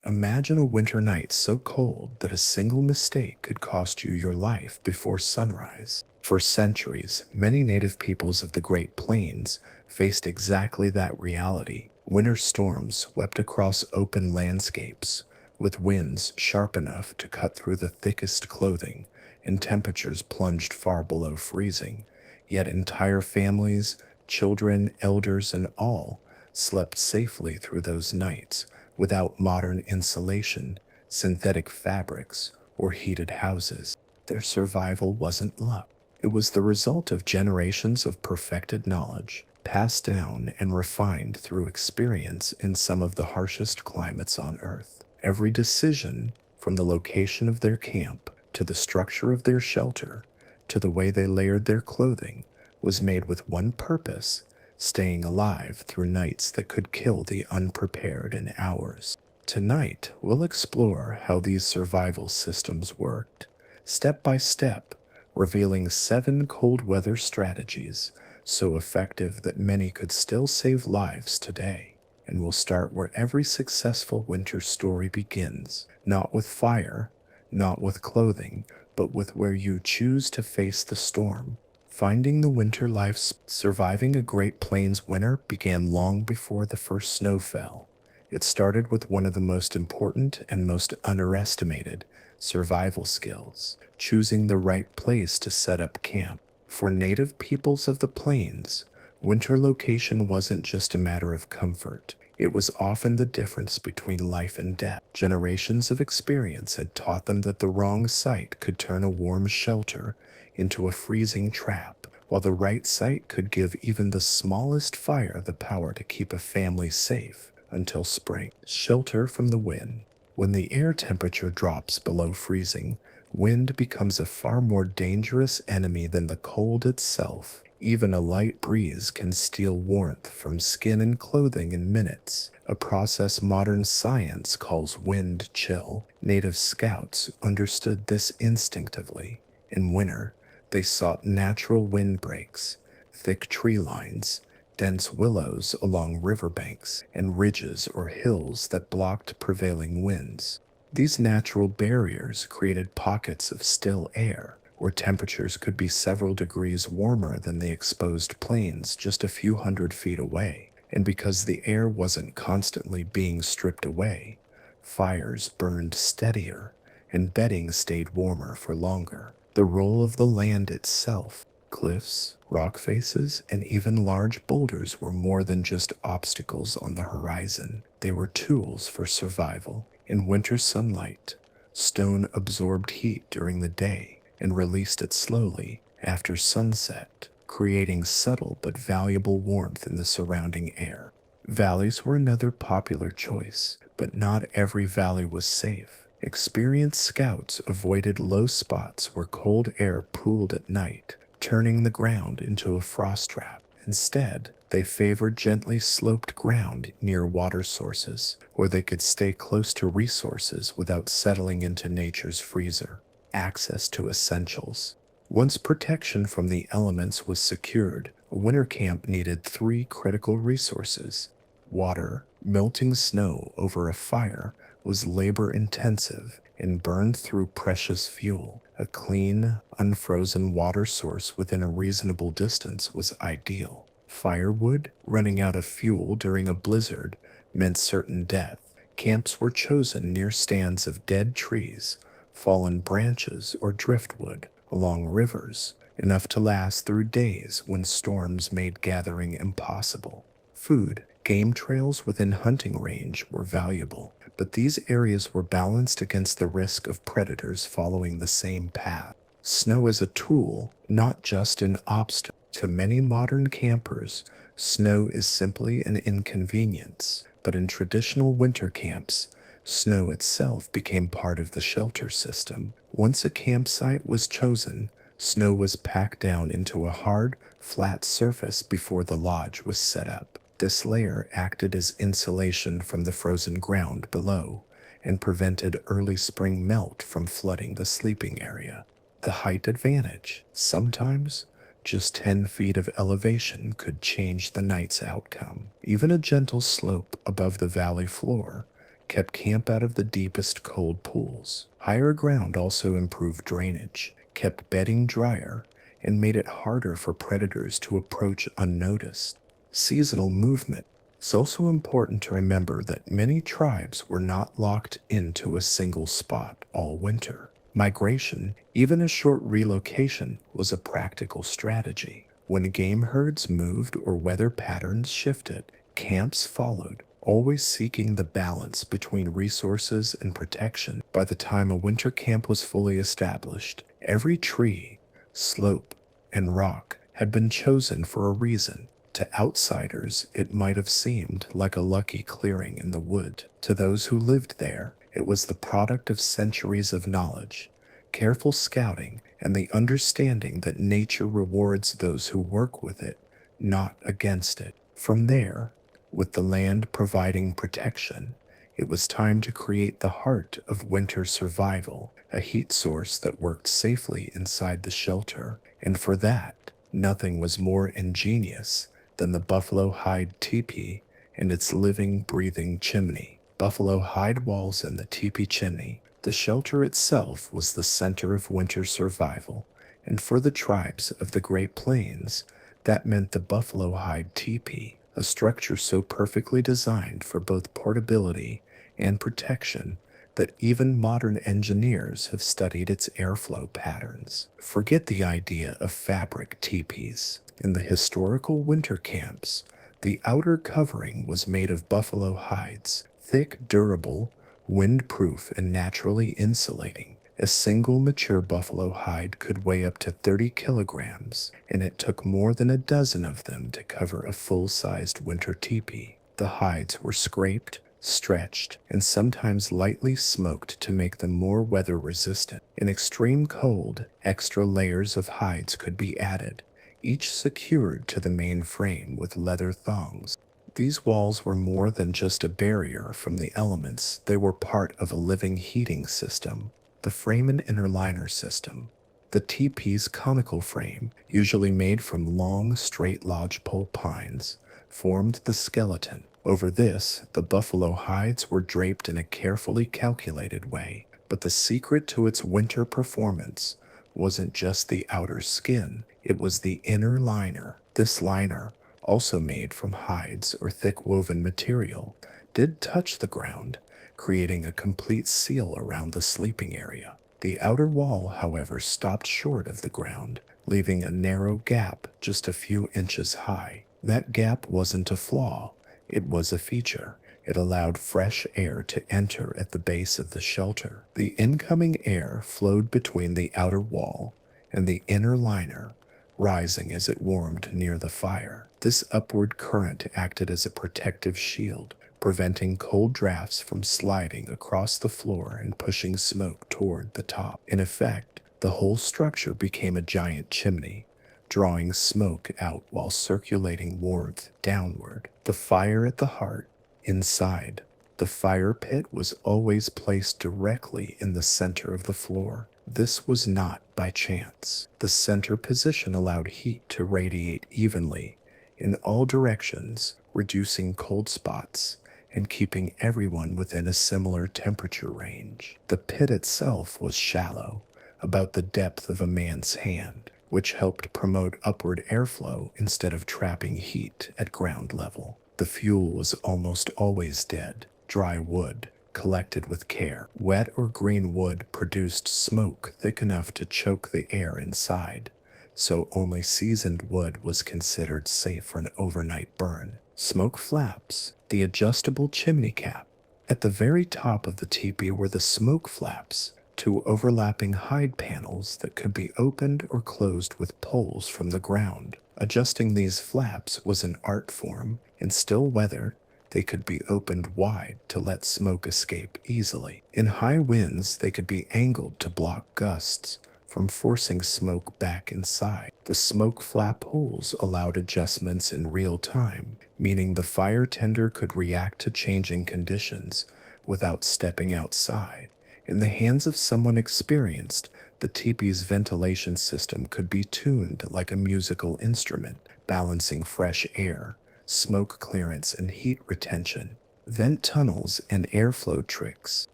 Imagine a winter night so cold that a single mistake could cost you your life before sunrise. For centuries, many native peoples of the Great Plains faced exactly that reality. Winter storms swept across open landscapes, with winds sharp enough to cut through the thickest clothing, and temperatures plunged far below freezing. Yet entire families, children, elders, and all slept safely through those nights without modern insulation, synthetic fabrics, or heated houses. Their survival wasn't luck. It was the result of generations of perfected knowledge, passed down and refined through experience in some of the harshest climates on Earth. Every decision, from the location of their camp to the structure of their shelter to the way they layered their clothing, was made with one purpose: staying alive through nights that could kill the unprepared in hours. Tonight, we'll explore how these survival systems worked, step by step, revealing 7 cold weather strategies so effective that many could still save lives today. And we'll start where every successful winter story begins, not with fire, not with clothing, but with where you choose to face the storm. Finding the winter life. Surviving a Great Plains winter began long before the first snow fell. It started with one of the most important and most underestimated survival skills: choosing the right place to set up camp. For native peoples of the plains, winter location wasn't just a matter of comfort. It was often the difference between life and death. Generations of experience had taught them that the wrong site could turn a warm shelter into a freezing trap, while the right site could give even the smallest fire the power to keep a family safe until spring. Shelter from the wind. When the air temperature drops below freezing, wind becomes a far more dangerous enemy than the cold itself. Even a light breeze can steal warmth from skin and clothing in minutes, a process modern science calls wind chill. Native scouts understood this instinctively. In winter, they sought natural windbreaks, thick tree lines, dense willows along riverbanks, and ridges or hills that blocked prevailing winds. These natural barriers created pockets of still air, where temperatures could be several degrees warmer than the exposed plains just a few hundred feet away. And because the air wasn't constantly being stripped away, fires burned steadier and bedding stayed warmer for longer. The role of the land itself, cliffs, rock faces, and even large boulders were more than just obstacles on the horizon. They were tools for survival. In winter sunlight, stone absorbed heat during the day and released it slowly after sunset, creating subtle but valuable warmth in the surrounding air. Valleys were another popular choice, but not every valley was safe. Experienced scouts avoided low spots where cold air pooled at night, turning the ground into a frost trap. Instead, they favored gently sloped ground near water sources, where they could stay close to resources without settling into nature's freezer. Access to essentials. Once protection from the elements was secured, a winter camp needed 3 critical resources. Water. Melting snow over a fire was labor intensive and burned through precious fuel. A clean, unfrozen water source within a reasonable distance was ideal. Firewood. Running out of fuel during a blizzard meant certain death. Camps were chosen near stands of dead trees, fallen branches, or driftwood along rivers, enough to last through days when storms made gathering impossible. Food. Game trails within hunting range were valuable, but these areas were balanced against the risk of predators following the same path. Snow as a tool, not just an obstacle. To many modern campers, snow is simply an inconvenience, but in traditional winter camps, snow itself became part of the shelter system. Once a campsite was chosen, snow was packed down into a hard, flat surface before the lodge was set up. This layer acted as insulation from the frozen ground below and prevented early spring melt from flooding the sleeping area. The height advantage. Sometimes, just 10 feet of elevation could change the night's outcome. Even a gentle slope above the valley floor kept camp out of the deepest cold pools. Higher ground also improved drainage, kept bedding drier, and made it harder for predators to approach unnoticed. Seasonal movement. It's also important to remember that many tribes were not locked into a single spot all winter. Migration, even a short relocation, was a practical strategy. When game herds moved or weather patterns shifted, camps followed, always seeking the balance between resources and protection. By the time a winter camp was fully established, every tree, slope, and rock had been chosen for a reason. To outsiders, it might have seemed like a lucky clearing in the wood. To those who lived there, it was the product of centuries of knowledge, careful scouting, and the understanding that nature rewards those who work with it, not against it. From there, with the land providing protection, it was time to create the heart of winter survival, a heat source that worked safely inside the shelter. And for that, nothing was more ingenious than the buffalo hide teepee and its living, breathing chimney. Buffalo hide walls and the teepee chimney. The shelter itself was the center of winter survival, and for the tribes of the Great Plains, that meant the buffalo hide teepee, a structure so perfectly designed for both portability and protection that even modern engineers have studied its airflow patterns. Forget the idea of fabric teepees. In the historical winter camps, the outer covering was made of buffalo hides, thick, durable, windproof, and naturally insulating. A single mature buffalo hide could weigh up to 30 kilograms, and it took more than a dozen of them to cover a full-sized winter teepee. The hides were scraped, stretched, and sometimes lightly smoked to make them more weather resistant. In extreme cold, extra layers of hides could be added, each secured to the main frame with leather thongs. These walls were more than just a barrier from the elements, they were part of a living heating system. The frame and inner liner system. The teepee's conical frame, usually made from long, straight lodgepole pines, formed the skeleton. Over this, the buffalo hides were draped in a carefully calculated way. But the secret to its winter performance wasn't just the outer skin, it was the inner liner. This liner, also made from hides or thick woven material, did touch the ground, creating a complete seal around the sleeping area. The outer wall, however, stopped short of the ground, leaving a narrow gap just a few inches high. That gap wasn't a flaw, it was a feature. It allowed fresh air to enter at the base of the shelter. The incoming air flowed between the outer wall and the inner liner, rising as it warmed near the fire. This upward current acted as a protective shield, preventing cold drafts from sliding across the floor and pushing smoke toward the top. In effect, the whole structure became a giant chimney, drawing smoke out while circulating warmth downward. The fire at the heart. Inside, the fire pit was always placed directly in the center of the floor. This was not by chance. The center position allowed heat to radiate evenly in all directions, reducing cold spots and keeping everyone within a similar temperature range. The pit itself was shallow, about the depth of a man's hand, which helped promote upward airflow instead of trapping heat at ground level. The fuel was almost always dead, dry wood, collected with care. Wet or green wood produced smoke thick enough to choke the air inside, so only seasoned wood was considered safe for an overnight burn. Smoke flaps, the adjustable chimney cap. At the very top of the teepee were the smoke flaps, two overlapping hide panels that could be opened or closed with poles from the ground. Adjusting these flaps was an art form. In still weather, they could be opened wide to let smoke escape easily. In high winds, they could be angled to block gusts from forcing smoke back inside. The smoke flap holes allowed adjustments in real time, meaning the fire tender could react to changing conditions without stepping outside. In the hands of someone experienced, the teepee's ventilation system could be tuned like a musical instrument, balancing fresh air, smoke clearance, and heat retention. Vent tunnels and airflow tricks.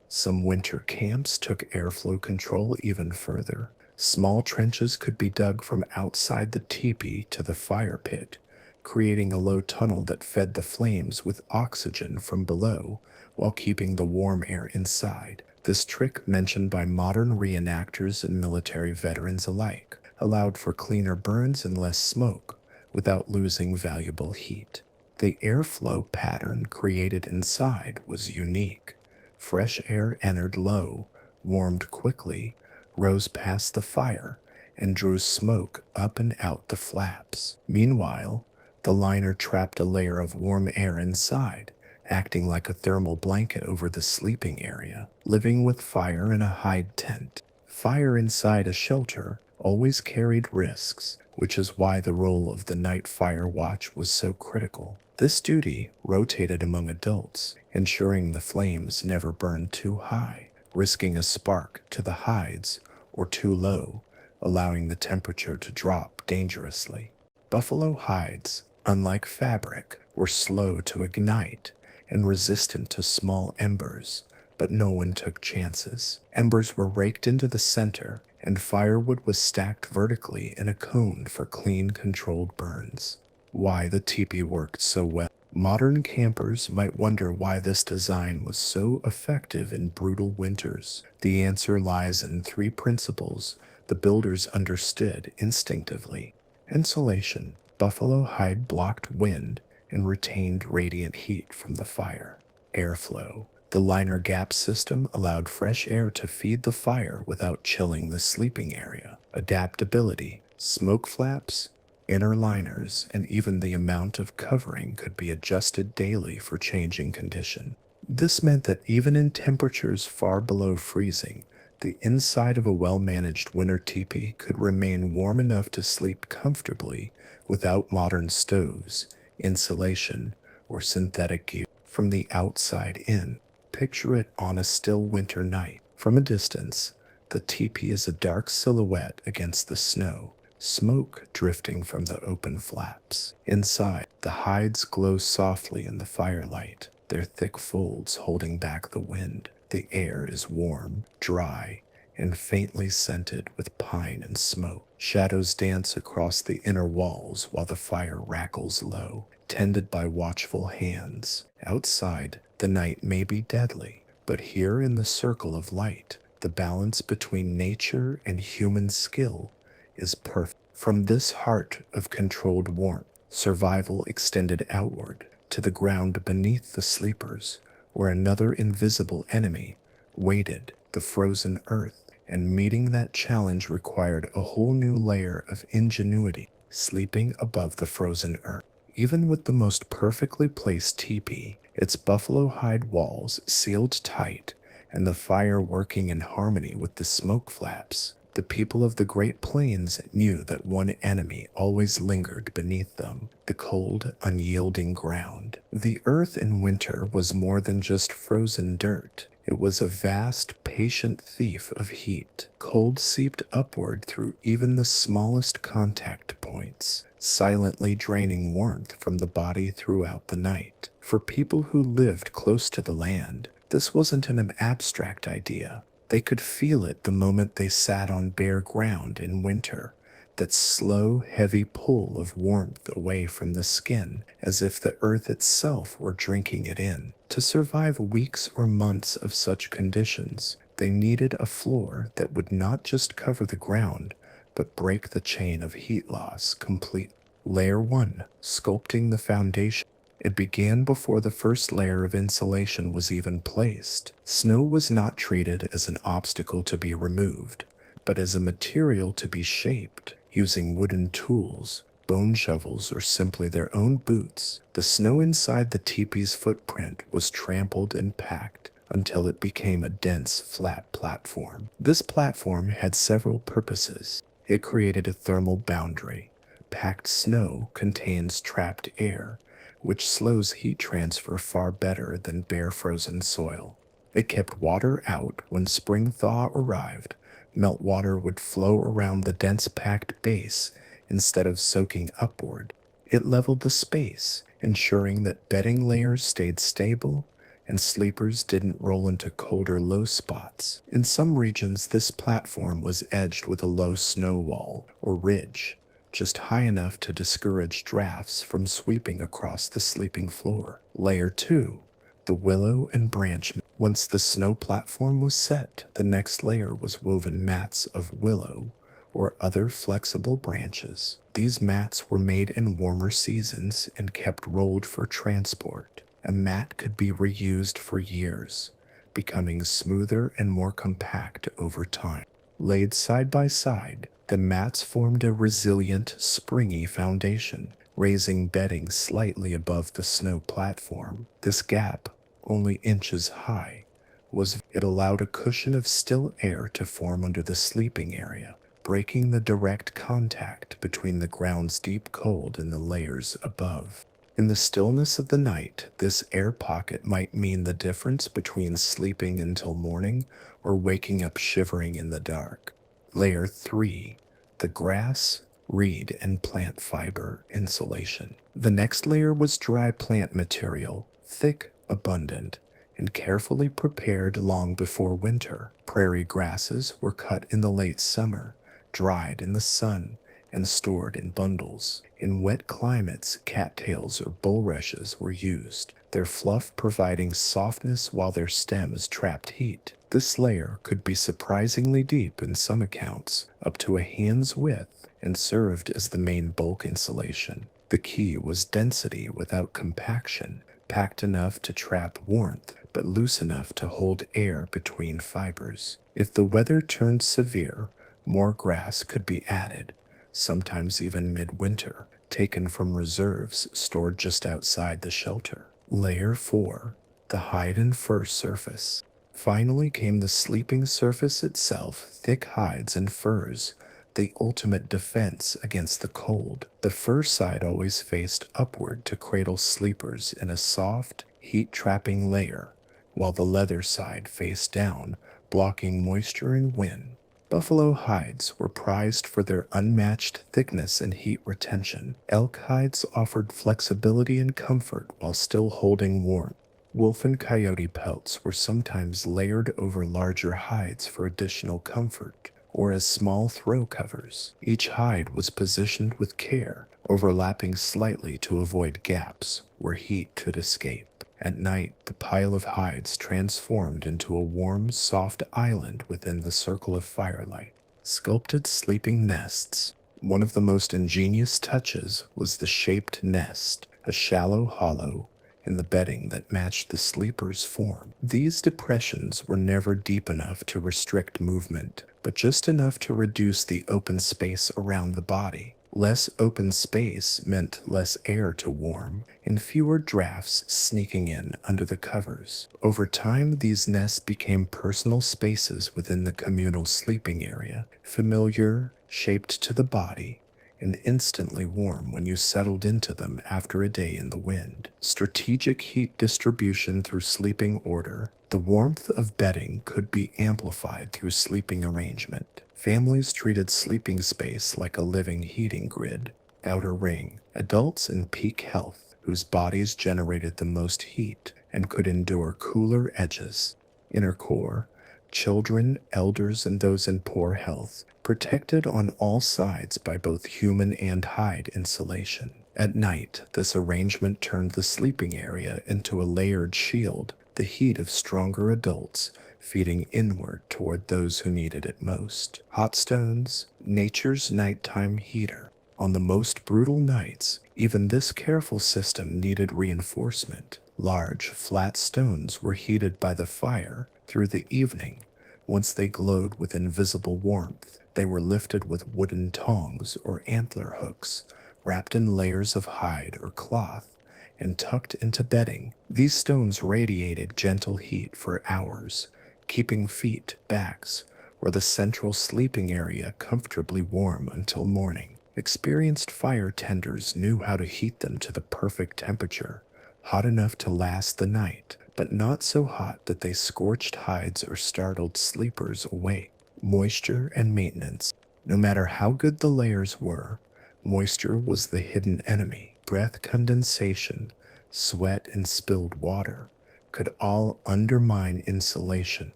Some winter camps took airflow control even further. Small trenches could be dug from outside the teepee to the fire pit, creating a low tunnel that fed the flames with oxygen from below while keeping the warm air inside. This trick, mentioned by modern reenactors and military veterans alike, allowed for cleaner burns and less smoke without losing valuable heat. The airflow pattern created inside was unique. Fresh air entered low, warmed quickly, rose past the fire, and drew smoke up and out the flaps. Meanwhile, the liner trapped a layer of warm air inside, acting like a thermal blanket over the sleeping area. Living with fire in a hide tent. Fire inside a shelter always carried risks, which is why the role of the night fire watch was so critical. This duty rotated among adults, ensuring the flames never burned too high, risking a spark to the hides, or too low, allowing the temperature to drop dangerously. Buffalo hides, unlike fabric, were slow to ignite and resistant to small embers, but no one took chances. Embers were raked into the center, and firewood was stacked vertically in a cone for clean, controlled burns. Why the teepee worked so well. Modern campers might wonder why this design was so effective in brutal winters. The answer lies in three principles the builders understood instinctively. Insulation. Buffalo hide blocked wind and retained radiant heat from the fire. Airflow. The liner gap system allowed fresh air to feed the fire without chilling the sleeping area. Adaptability. Smoke flaps, inner liners, and even the amount of covering could be adjusted daily for changing condition. This meant that even in temperatures far below freezing, the inside of a well-managed winter teepee could remain warm enough to sleep comfortably without modern stoves, insulation, or synthetic gear. From the outside in, picture it on a still winter night. From a distance, the teepee is a dark silhouette against the snow, smoke drifting from the open flaps. Inside, the hides glow softly in the firelight, their thick folds holding back the wind. The air is warm, dry, and faintly scented with pine and smoke. Shadows dance across the inner walls while the fire crackles low, tended by watchful hands. Outside, the night may be deadly, but here in the circle of light, the balance between nature and human skill is perfect. From this heart of controlled warmth, survival extended outward to the ground beneath the sleepers, where another invisible enemy waited, the frozen earth, and meeting that challenge required a whole new layer of ingenuity. Sleeping above the frozen earth. Even with the most perfectly placed teepee, its buffalo hide walls sealed tight and the fire working in harmony with the smoke flaps, the people of the Great Plains knew that one enemy always lingered beneath them, the cold, unyielding ground. The earth in winter was more than just frozen dirt. It was a vast, patient thief of heat. Cold seeped upward through even the smallest contact points, silently draining warmth from the body throughout the night. For people who lived close to the land, this wasn't an abstract idea. They could feel it the moment they sat on bare ground in winter, that slow, heavy pull of warmth away from the skin, as if the earth itself were drinking it in. To survive weeks or months of such conditions, they needed a floor that would not just cover the ground, but break the chain of heat loss completely. Layer 1. Sculpting the foundation. It began before the first layer of insulation was even placed. Snow was not treated as an obstacle to be removed, but as a material to be shaped. Using wooden tools, bone shovels, or simply their own boots, the snow inside the teepee's footprint was trampled and packed until it became a dense, flat platform. This platform had several purposes. It created a thermal boundary. Packed snow contains trapped air, which slows heat transfer far better than bare frozen soil. It kept water out when spring thaw arrived. Meltwater would flow around the dense packed base instead of soaking upward. It leveled the space, ensuring that bedding layers stayed stable and sleepers didn't roll into cold or low spots. In some regions, this platform was edged with a low snow wall or ridge, just high enough to discourage drafts from sweeping across the sleeping floor. Layer 2, the willow and branch. Once the snow platform was set, the next layer was woven mats of willow or other flexible branches. These mats were made in warmer seasons and kept rolled for transport. A mat could be reused for years, becoming smoother and more compact over time. Laid side by side, the mats formed a resilient, springy foundation, raising bedding slightly above the snow platform. This gap, only inches high, it allowed a cushion of still air to form under the sleeping area, breaking the direct contact between the ground's deep cold and the layers above. In the stillness of the night, this air pocket might mean the difference between sleeping until morning or waking up shivering in the dark. Layer 3, the grass, reed, and plant fiber insulation. The next layer was dry plant material, thick, abundant, and carefully prepared long before winter. Prairie grasses were cut in the late summer, dried in the sun, and stored in bundles. In wet climates, cattails or bulrushes were used, their fluff providing softness while their stems trapped heat. This layer could be surprisingly deep in some accounts, up to a hand's width, and served as the main bulk insulation. The key was density without compaction, packed enough to trap warmth, but loose enough to hold air between fibers. If the weather turned severe, more grass could be added, sometimes even midwinter, taken from reserves stored just outside the shelter. Layer 4, the hide and fur surface. Finally came the sleeping surface itself, thick hides and furs, the ultimate defense against the cold. The fur side always faced upward to cradle sleepers in a soft, heat-trapping layer, while the leather side faced down, blocking moisture and wind. Buffalo hides were prized for their unmatched thickness and heat retention. Elk hides offered flexibility and comfort while still holding warmth. Wolf and coyote pelts were sometimes layered over larger hides for additional comfort, or as small throw covers. Each hide was positioned with care, overlapping slightly to avoid gaps where heat could escape. At night, the pile of hides transformed into a warm, soft island within the circle of firelight. Sculpted sleeping nests. One of the most ingenious touches was the shaped nest, a shallow hollow in the bedding that matched the sleeper's form. These depressions were never deep enough to restrict movement, but just enough to reduce the open space around the body. Less open space meant less air to warm, and fewer drafts sneaking in under the covers. Over time, these nests became personal spaces within the communal sleeping area, familiar, shaped to the body, and instantly warm when you settled into them after a day in the wind. Strategic heat distribution through sleeping order. The warmth of bedding could be amplified through sleeping arrangement. Families treated sleeping space like a living heating grid. Outer ring, adults in peak health, whose bodies generated the most heat and could endure cooler edges. Inner core, children, elders, and those in poor health, protected on all sides by both human and hide insulation. At night, this arrangement turned the sleeping area into a layered shield, the heat of stronger adults feeding inward toward those who needed it most. Hot stones, nature's nighttime heater. On the most brutal nights, even this careful system needed reinforcement. Large, flat stones were heated by the fire through the evening. Once they glowed with invisible warmth, they were lifted with wooden tongs or antler hooks, wrapped in layers of hide or cloth, and tucked into bedding. These stones radiated gentle heat for hours, keeping feet, backs, or the central sleeping area comfortably warm until morning. Experienced fire tenders knew how to heat them to the perfect temperature, hot enough to last the night, but not so hot that they scorched hides or startled sleepers awake. Moisture and maintenance. No matter how good the layers were, moisture was the hidden enemy. breath condensation, sweat, and spilled water could all undermine insulation.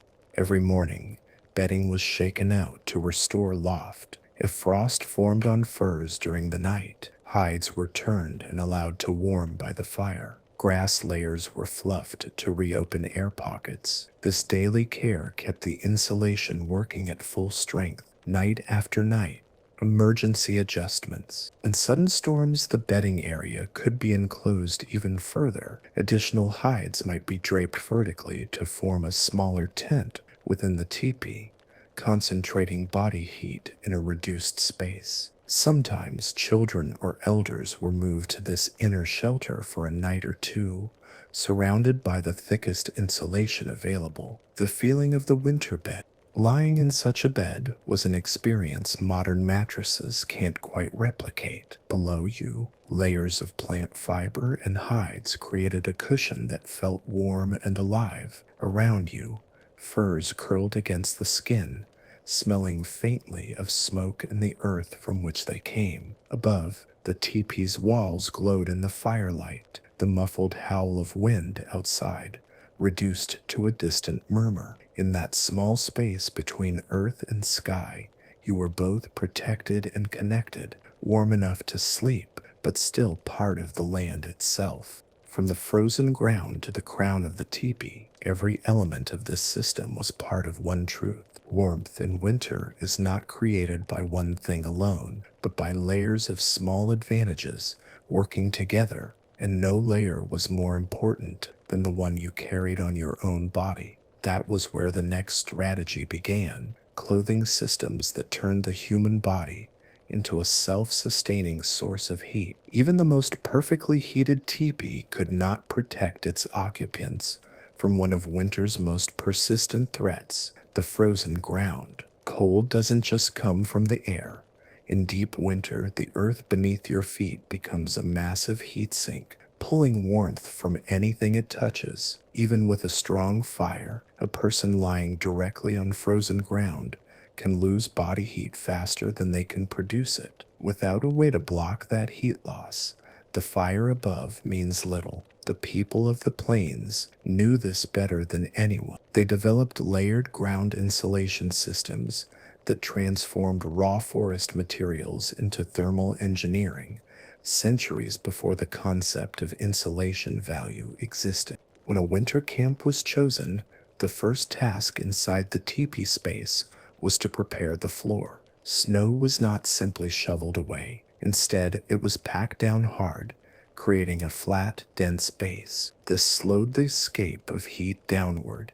Every morning, bedding was shaken out to restore loft. If frost formed on furs during the night, hides were turned and allowed to warm by the fire. Grass layers were fluffed to reopen air pockets. This daily care kept the insulation working at full strength, night after night. Emergency adjustments. In sudden storms, the bedding area could be enclosed even further. Additional hides might be draped vertically to form a smaller tent within the teepee, concentrating body heat in a reduced space. Sometimes children or elders were moved to this inner shelter for a night or two, surrounded by the thickest insulation available. The feeling of the winter bed. Lying in such a bed was an experience modern mattresses can't quite replicate. Below you, layers of plant fiber and hides created a cushion that felt warm and alive. Around you, furs curled against the skin, smelling faintly of smoke and the earth from which they came. Above, the teepee's walls glowed in the firelight, the muffled howl of wind outside reduced to a distant murmur. In that small space between earth and sky, you were both protected and connected, warm enough to sleep, but still part of the land itself. From the frozen ground to the crown of the teepee, every element of this system was part of one truth. Warmth in winter is not created by one thing alone, but by layers of small advantages working together, and no layer was more important than the one you carried on your own body. That was where the next strategy began, clothing systems that turned the human body into a self-sustaining source of heat. Even the most perfectly heated teepee could not protect its occupants from one of winter's most persistent threats, the frozen ground. Cold doesn't just come from the air. In deep winter, the earth beneath your feet becomes a massive heat sink, pulling warmth from anything it touches. Even with a strong fire, a person lying directly on frozen ground can lose body heat faster than they can produce it. Without a way to block that heat loss, the fire above means little. The people of the plains knew this better than anyone. They developed layered ground insulation systems that transformed raw forest materials into thermal engineering, centuries before the concept of insulation value existed. When a winter camp was chosen, the first task inside the teepee space was to prepare the floor. Snow was not simply shoveled away. Instead, it was packed down hard, creating a flat, dense base. This slowed the escape of heat downward,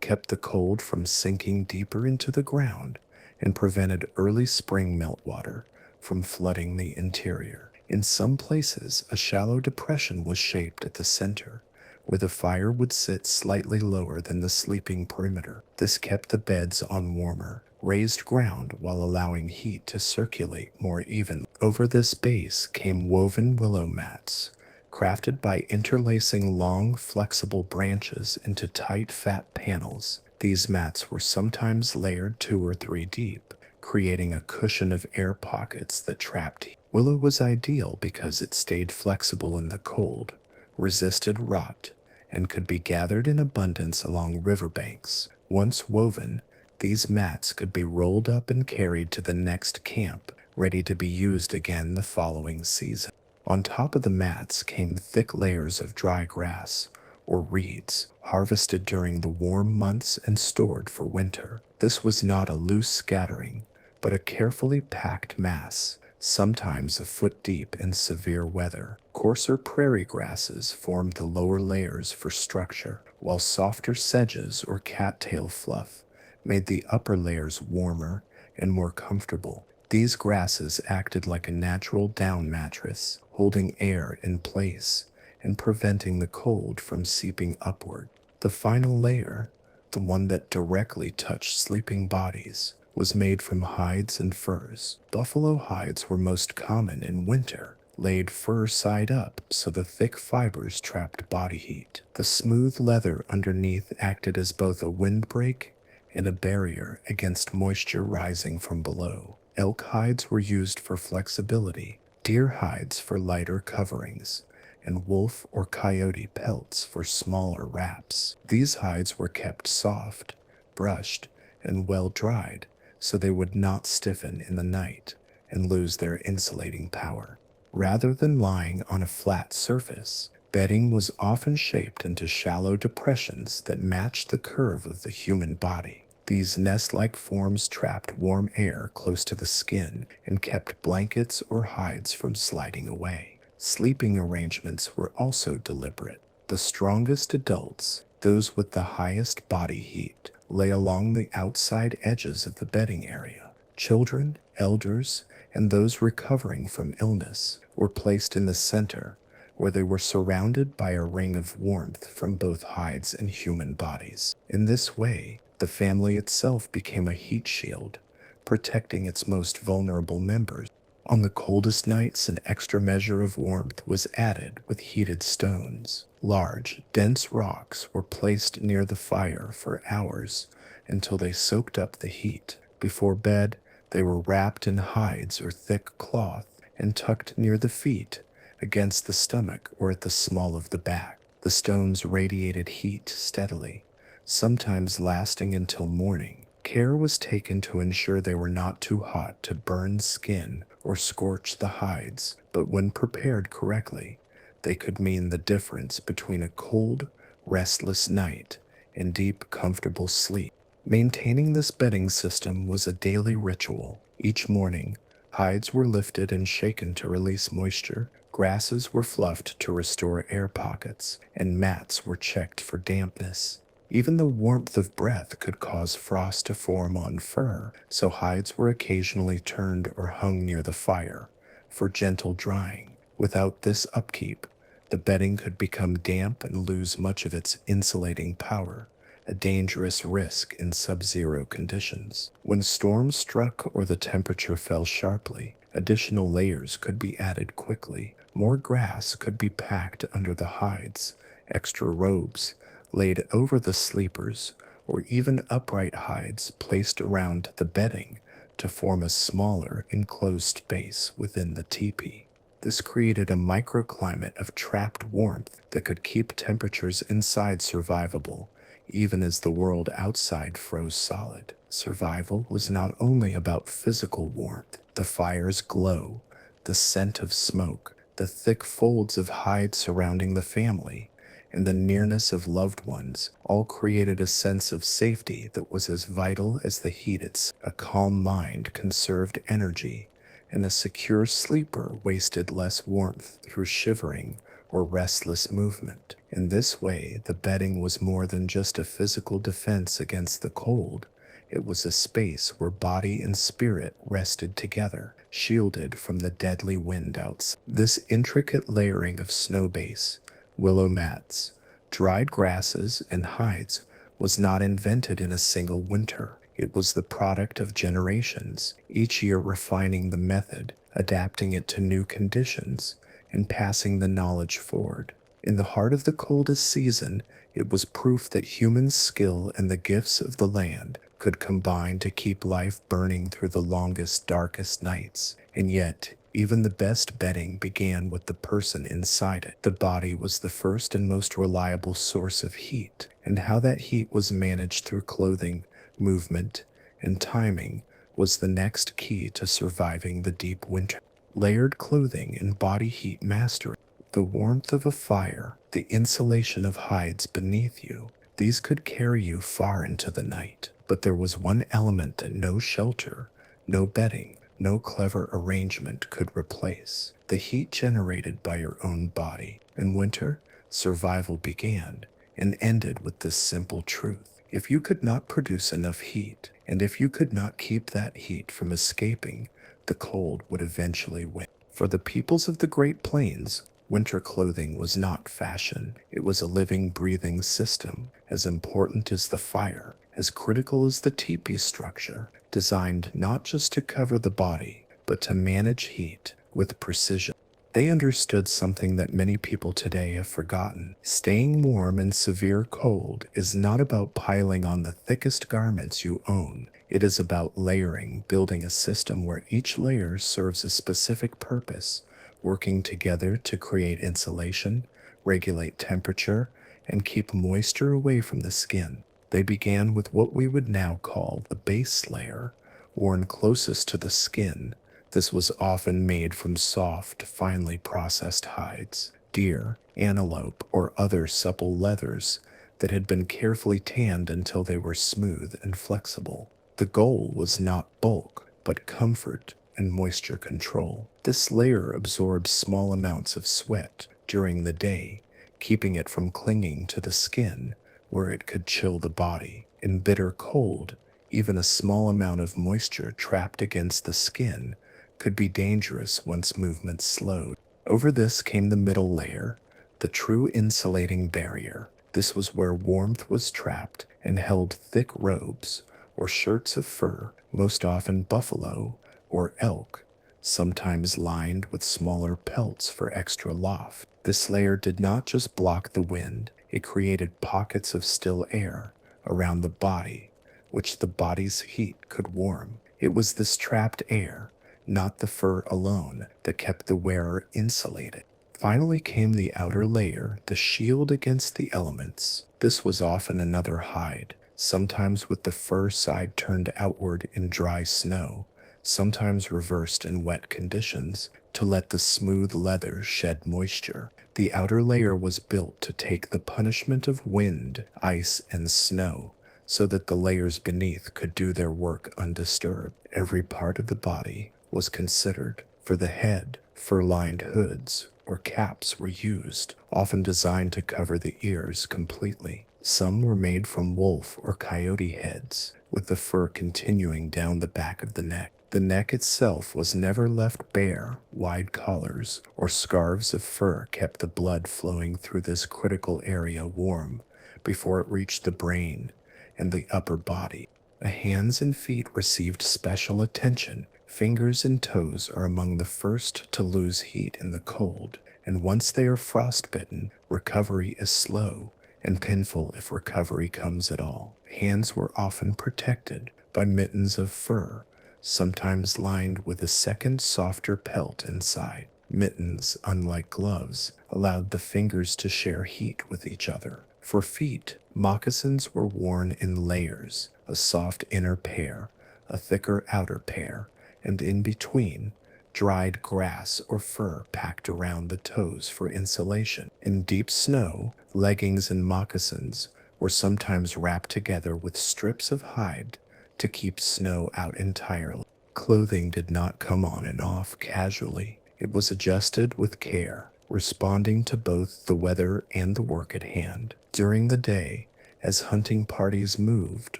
kept the cold from sinking deeper into the ground, and prevented early spring meltwater from flooding the interior. In some places, a shallow depression was shaped at the center, where the fire would sit slightly lower than the sleeping perimeter. This kept the beds on warmer, raised ground while allowing heat to circulate more evenly. Over this base came woven willow mats, crafted by interlacing long, flexible branches into tight, fat panels. These mats were sometimes layered 2 or 3 deep, creating a cushion of air pockets that trapped heat. Willow was ideal because it stayed flexible in the cold, resisted rot, and could be gathered in abundance along riverbanks. Once woven, these mats could be rolled up and carried to the next camp, ready to be used again the following season. On top of the mats came thick layers of dry grass, or reeds, harvested during the warm months and stored for winter. This was not a loose scattering, but a carefully packed mass, sometimes a foot deep in severe weather. Coarser prairie grasses formed the lower layers for structure, while softer sedges or cattail fluff made the upper layers warmer and more comfortable. These grasses acted like a natural down mattress, holding air in place and preventing the cold from seeping upward. The final layer, the one that directly touched sleeping bodies, was made from hides and furs. Buffalo hides were most common in winter, laid fur side up so the thick fibers trapped body heat. The smooth leather underneath acted as both a windbreak and a barrier against moisture rising from below. Elk hides were used for flexibility, deer hides for lighter coverings, and wolf or coyote pelts for smaller wraps. These hides were kept soft, brushed, and well dried so they would not stiffen in the night and lose their insulating power. Rather than lying on a flat surface, bedding was often shaped into shallow depressions that matched the curve of the human body. These nest-like forms trapped warm air close to the skin and kept blankets or hides from sliding away. Sleeping arrangements were also deliberate. The strongest adults, those with the highest body heat, lay along the outside edges of the bedding area. Children, elders, and those recovering from illness were placed in the center, where they were surrounded by a ring of warmth from both hides and human bodies. In this way, the family itself became a heat shield, protecting its most vulnerable members. On the coldest nights, an extra measure of warmth was added with heated stones. Large, dense rocks were placed near the fire for hours until they soaked up the heat. Before bed, they were wrapped in hides or thick cloth and tucked near the feet, against the stomach or at the small of the back. The stones radiated heat steadily, sometimes lasting until morning. Care was taken to ensure they were not too hot to burn skin or scorch the hides, but when prepared correctly, they could mean the difference between a cold, restless night and deep, comfortable sleep. Maintaining this bedding system was a daily ritual. Each morning, hides were lifted and shaken to release moisture, grasses were fluffed to restore air pockets, and mats were checked for dampness. Even the warmth of breath could cause frost to form on fur, so hides were occasionally turned or hung near the fire for gentle drying. Without this upkeep, the bedding could become damp and lose much of its insulating power, a dangerous risk in sub-zero conditions. When storms struck or the temperature fell sharply, additional layers could be added quickly. More grass could be packed under the hides, extra robes laid over the sleepers, or even upright hides placed around the bedding to form a smaller, enclosed space within the teepee. This created a microclimate of trapped warmth that could keep temperatures inside survivable, even as the world outside froze solid. Survival was not only about physical warmth. The fire's glow, the scent of smoke, the thick folds of hide surrounding the family, and the nearness of loved ones all created a sense of safety that was as vital as the heat itself. A calm mind conserved energy, and a secure sleeper wasted less warmth through shivering or restless movement. In this way, the bedding was more than just a physical defense against the cold. It was a space where body and spirit rested together, shielded from the deadly wind outside. This intricate layering of snow base, willow mats, dried grasses, and hides was not invented in a single winter. It was the product of generations, each year refining the method, adapting it to new conditions, and passing the knowledge forward. In the heart of the coldest season, it was proof that human skill and the gifts of the land could combine to keep life burning through the longest, darkest nights. And yet, even the best bedding began with the person inside it. The body was the first and most reliable source of heat, and how that heat was managed through clothing, movement, and timing was the next key to surviving the deep winter. Layered clothing and body heat mastery, the warmth of a fire, the insulation of hides beneath you, these could carry you far into the night. But there was one element that no shelter, no bedding, no clever arrangement could replace: the heat generated by your own body. In winter, survival began and ended with this simple truth: if you could not produce enough heat, and if you could not keep that heat from escaping, the cold would eventually win. For the peoples of the Great Plains, winter clothing was not fashion. It was a living, breathing system, as important as the fire, as critical as the teepee structure, designed not just to cover the body, but to manage heat with precision. They understood something that many people today have forgotten. Staying warm in severe cold is not about piling on the thickest garments you own. It is about layering, building a system where each layer serves a specific purpose, working together to create insulation, regulate temperature, and keep moisture away from the skin. They began with what we would now call the base layer, worn closest to the skin. This was often made from soft, finely processed hides, deer, antelope, or other supple leathers that had been carefully tanned until they were smooth and flexible. The goal was not bulk, but comfort and moisture control. This layer absorbs small amounts of sweat during the day, keeping it from clinging to the skin where it could chill the body. In bitter cold, even a small amount of moisture trapped against the skin could be dangerous once movement slowed. Over this came the middle layer, the true insulating barrier. This was where warmth was trapped and held thick robes or shirts of fur, most often buffalo or elk, sometimes lined with smaller pelts for extra loft. This layer did not just block the wind, it created pockets of still air around the body, which the body's heat could warm. It was this trapped air, not the fur alone, that kept the wearer insulated. Finally came the outer layer, the shield against the elements. This was often another hide, sometimes with the fur side turned outward in dry snow, sometimes reversed in wet conditions, to let the smooth leather shed moisture. The outer layer was built to take the punishment of wind, ice, and snow, so that the layers beneath could do their work undisturbed. Every part of the body was considered. For the head, fur-lined hoods or caps were used, often designed to cover the ears completely. Some were made from wolf or coyote heads, with the fur continuing down the back of the neck. The neck itself was never left bare. Wide collars or scarves of fur kept the blood flowing through this critical area warm before it reached the brain and the upper body. The hands and feet received special attention. Fingers and toes are among the first to lose heat in the cold, and once they are frostbitten, recovery is slow and painful if recovery comes at all. Hands were often protected by mittens of fur, sometimes lined with a second softer pelt inside. Mittens, unlike gloves, allowed the fingers to share heat with each other. For feet, moccasins were worn in layers, a soft inner pair, a thicker outer pair, and in between, dried grass or fur packed around the toes for insulation. In deep snow, leggings and moccasins were sometimes wrapped together with strips of hide to keep snow out entirely. Clothing did not come on and off casually. It was adjusted with care, responding to both the weather and the work at hand. During the day, as hunting parties moved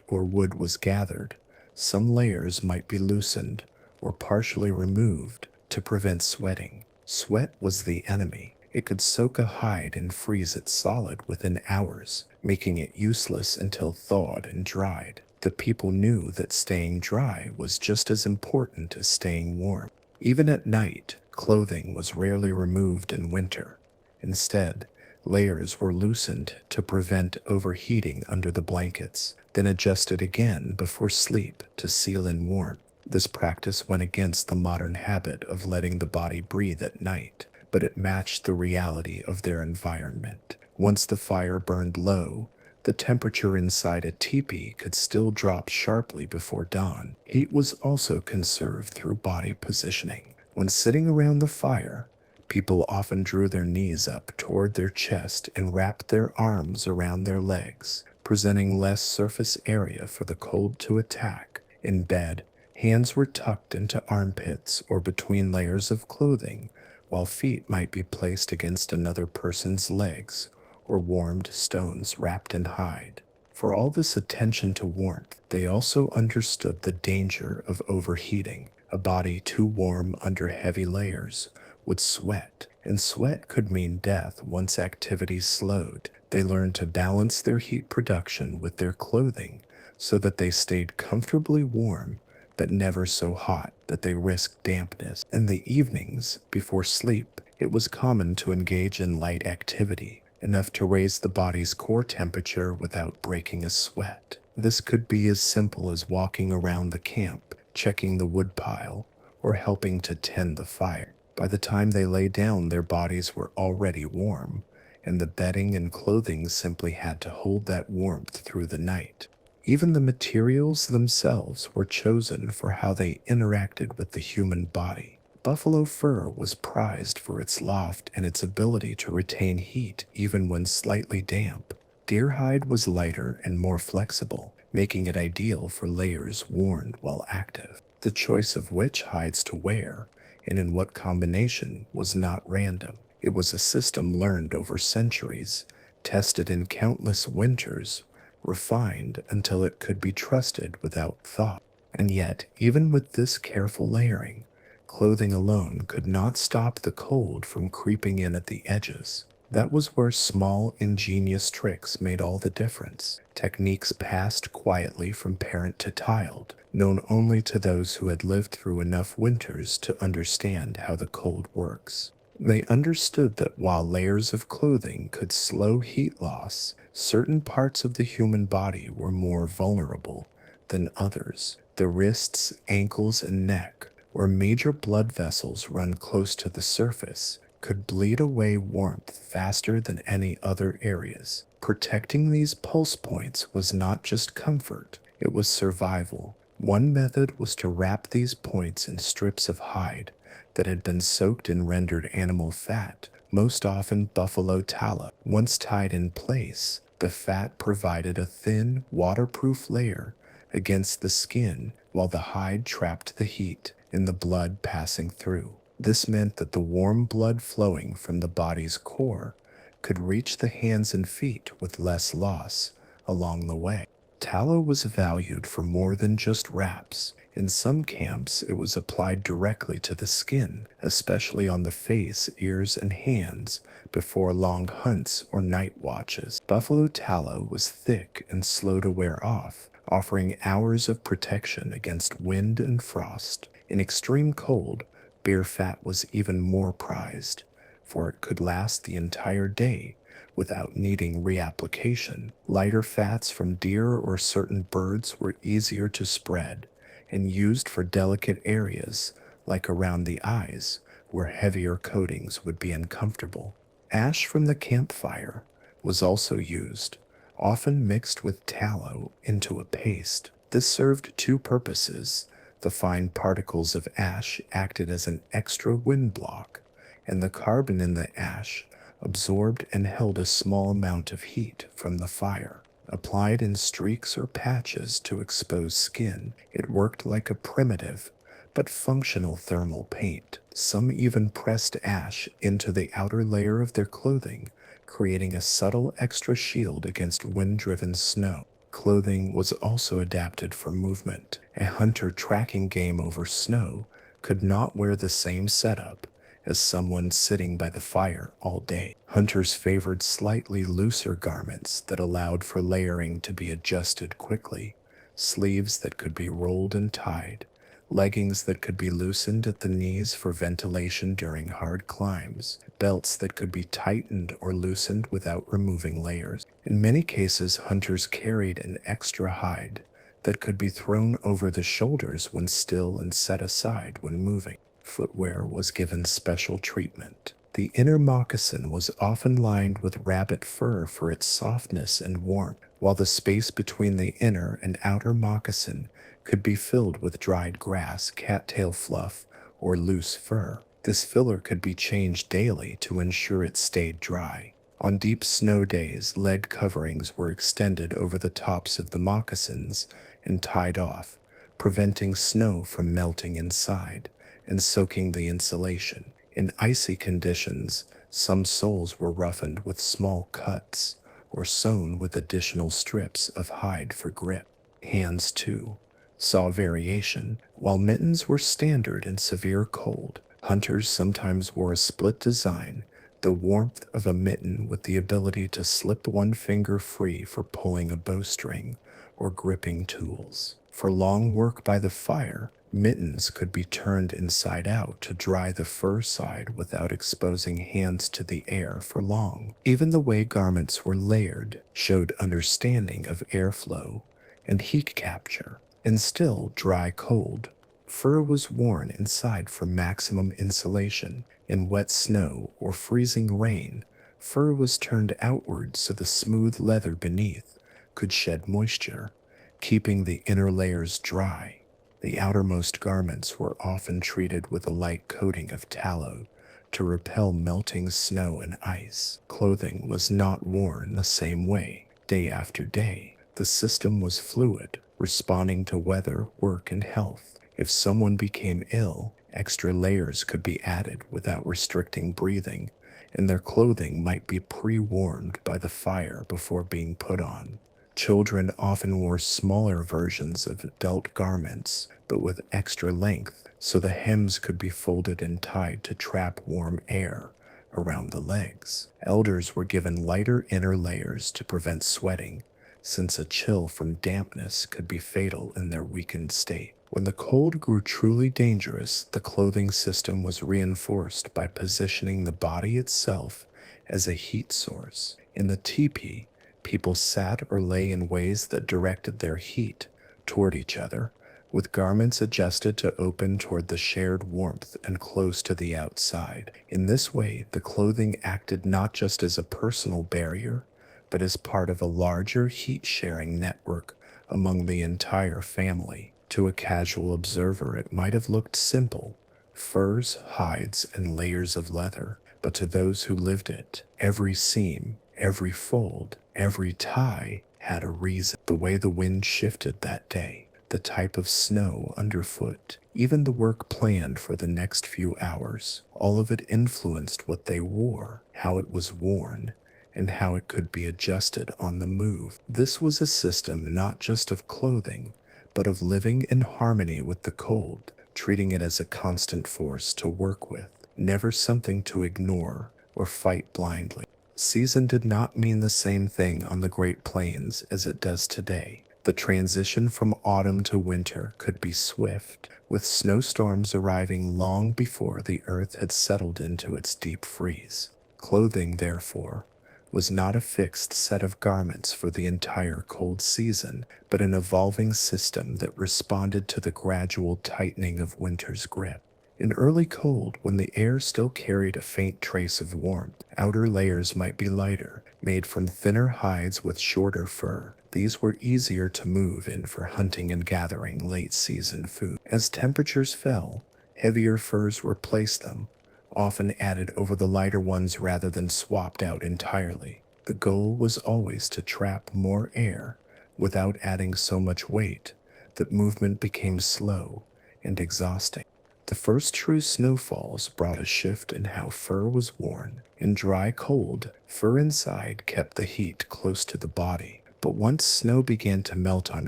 or wood was gathered, some layers might be loosened or partially removed to prevent sweating. Sweat was the enemy. It could soak a hide and freeze it solid within hours, making it useless until thawed and dried. The people knew that staying dry was just as important as staying warm. Even at night, clothing was rarely removed in winter. Instead, layers were loosened to prevent overheating under the blankets, then adjusted again before sleep to seal in warmth. This practice went against the modern habit of letting the body breathe at night, but it matched the reality of their environment. Once the fire burned low, the temperature inside a teepee could still drop sharply before dawn. Heat was also conserved through body positioning. When sitting around the fire, people often drew their knees up toward their chest and wrapped their arms around their legs, presenting less surface area for the cold to attack. In bed, hands were tucked into armpits or between layers of clothing, while feet might be placed against another person's legs or warmed stones wrapped in hide. For all this attention to warmth, they also understood the danger of overheating. A body too warm under heavy layers would sweat, and sweat could mean death once activity slowed. They learned to balance their heat production with their clothing so that they stayed comfortably warm but never so hot that they risked dampness. In the evenings, before sleep, it was common to engage in light activity, enough to raise the body's core temperature without breaking a sweat. This could be as simple as walking around the camp, checking the woodpile, or helping to tend the fire. By the time they lay down, their bodies were already warm, and the bedding and clothing simply had to hold that warmth through the night. Even the materials themselves were chosen for how they interacted with the human body. Buffalo fur was prized for its loft and its ability to retain heat even when slightly damp. Deer hide was lighter and more flexible, making it ideal for layers worn while active. The choice of which hides to wear and in what combination was not random. It was a system learned over centuries, tested in countless winters, refined until it could be trusted without thought. And yet, even with this careful layering, clothing alone could not stop the cold from creeping in at the edges. That was where small, ingenious tricks made all the difference. Techniques passed quietly from parent to child, known only to those who had lived through enough winters to understand how the cold works. They understood that while layers of clothing could slow heat loss, certain parts of the human body were more vulnerable than others. The wrists, ankles, and neck, where major blood vessels run close to the surface, could bleed away warmth faster than any other areas. Protecting these pulse points was not just comfort, it was survival. One method was to wrap these points in strips of hide that had been soaked in rendered animal fat, most often buffalo tallow. Once tied in place, the fat provided a thin, waterproof layer against the skin while the hide trapped the heat in the blood passing through. This meant that the warm blood flowing from the body's core could reach the hands and feet with less loss along the way. Tallow was valued for more than just wraps. In some camps, it was applied directly to the skin, especially on the face, ears, and hands before long hunts or night watches. Buffalo tallow was thick and slow to wear off, offering hours of protection against wind and frost. In extreme cold, bear fat was even more prized, for it could last the entire day without needing reapplication. Lighter fats from deer or certain birds were easier to spread and used for delicate areas like around the eyes, where heavier coatings would be uncomfortable. Ash from the campfire was also used, often mixed with tallow into a paste. This served two purposes. The fine particles of ash acted as an extra wind block, and the carbon in the ash absorbed and held a small amount of heat from the fire. Applied in streaks or patches to expose skin, it worked like a primitive but functional thermal paint. Some even pressed ash into the outer layer of their clothing, creating a subtle extra shield against wind-driven snow. Clothing was also adapted for movement. A hunter tracking game over snow could not wear the same setup as someone sitting by the fire all day. Hunters favored slightly looser garments that allowed for layering to be adjusted quickly, sleeves that could be rolled and tied, leggings that could be loosened at the knees for ventilation during hard climbs, belts that could be tightened or loosened without removing layers. In many cases, hunters carried an extra hide that could be thrown over the shoulders when still and set aside when moving. Footwear was given special treatment. The inner moccasin was often lined with rabbit fur for its softness and warmth, while the space between the inner and outer moccasin could be filled with dried grass, cattail fluff, or loose fur. This filler could be changed daily to ensure it stayed dry. On deep snow days, lead coverings were extended over the tops of the moccasins and tied off, preventing snow from melting inside and soaking the insulation. In icy conditions, some soles were roughened with small cuts or sewn with additional strips of hide for grip. Hands, too, saw variation. While mittens were standard in severe cold, hunters sometimes wore a split design, the warmth of a mitten with the ability to slip one finger free for pulling a bowstring or gripping tools. For long work by the fire, mittens could be turned inside out to dry the fur side without exposing hands to the air for long. Even the way garments were layered showed understanding of airflow and heat capture. And still, dry cold Fur was worn inside for maximum insulation. In wet snow or freezing rain, fur was turned outward so the smooth leather beneath could shed moisture, keeping the inner layers dry. The outermost garments were often treated with a light coating of tallow to repel melting snow and ice. Clothing was not worn the same way day after day. The system was fluid, responding to weather, work, and health. If someone became ill, extra layers could be added without restricting breathing, and their clothing might be pre-warmed by the fire before being put on. Children often wore smaller versions of adult garments, but with extra length, so the hems could be folded and tied to trap warm air around the legs. Elders were given lighter inner layers to prevent sweating, since a chill from dampness could be fatal in their weakened state. When the cold grew truly dangerous, the clothing system was reinforced by positioning the body itself as a heat source. In the teepee, people sat or lay in ways that directed their heat toward each other, with garments adjusted to open toward the shared warmth and close to the outside. In this way, the clothing acted not just as a personal barrier, but as part of a larger heat-sharing network among the entire family. To a casual observer, it might have looked simple: furs, hides, and layers of leather. But to those who lived it, every seam, every fold, every tie had a reason. The way the wind shifted that day, the type of snow underfoot, even the work planned for the next few hours, all of it influenced what they wore, how it was worn, and how it could be adjusted on the move. This was a system not just of clothing, but of living in harmony with the cold, treating it as a constant force to work with, never something to ignore or fight blindly. Season did not mean the same thing on the Great Plains as it does today. The transition from autumn to winter could be swift, with snowstorms arriving long before the earth had settled into its deep freeze. Clothing, therefore, was not a fixed set of garments for the entire cold season, but an evolving system that responded to the gradual tightening of winter's grip. In early cold, when the air still carried a faint trace of warmth, outer layers might be lighter, made from thinner hides with shorter fur. These were easier to move in for hunting and gathering late-season food. As temperatures fell, heavier furs replaced them, often added over the lighter ones rather than swapped out entirely. The goal was always to trap more air without adding so much weight that movement became slow and exhausting. The first true snowfalls brought a shift in how fur was worn. In dry cold, fur inside kept the heat close to the body. But once snow began to melt on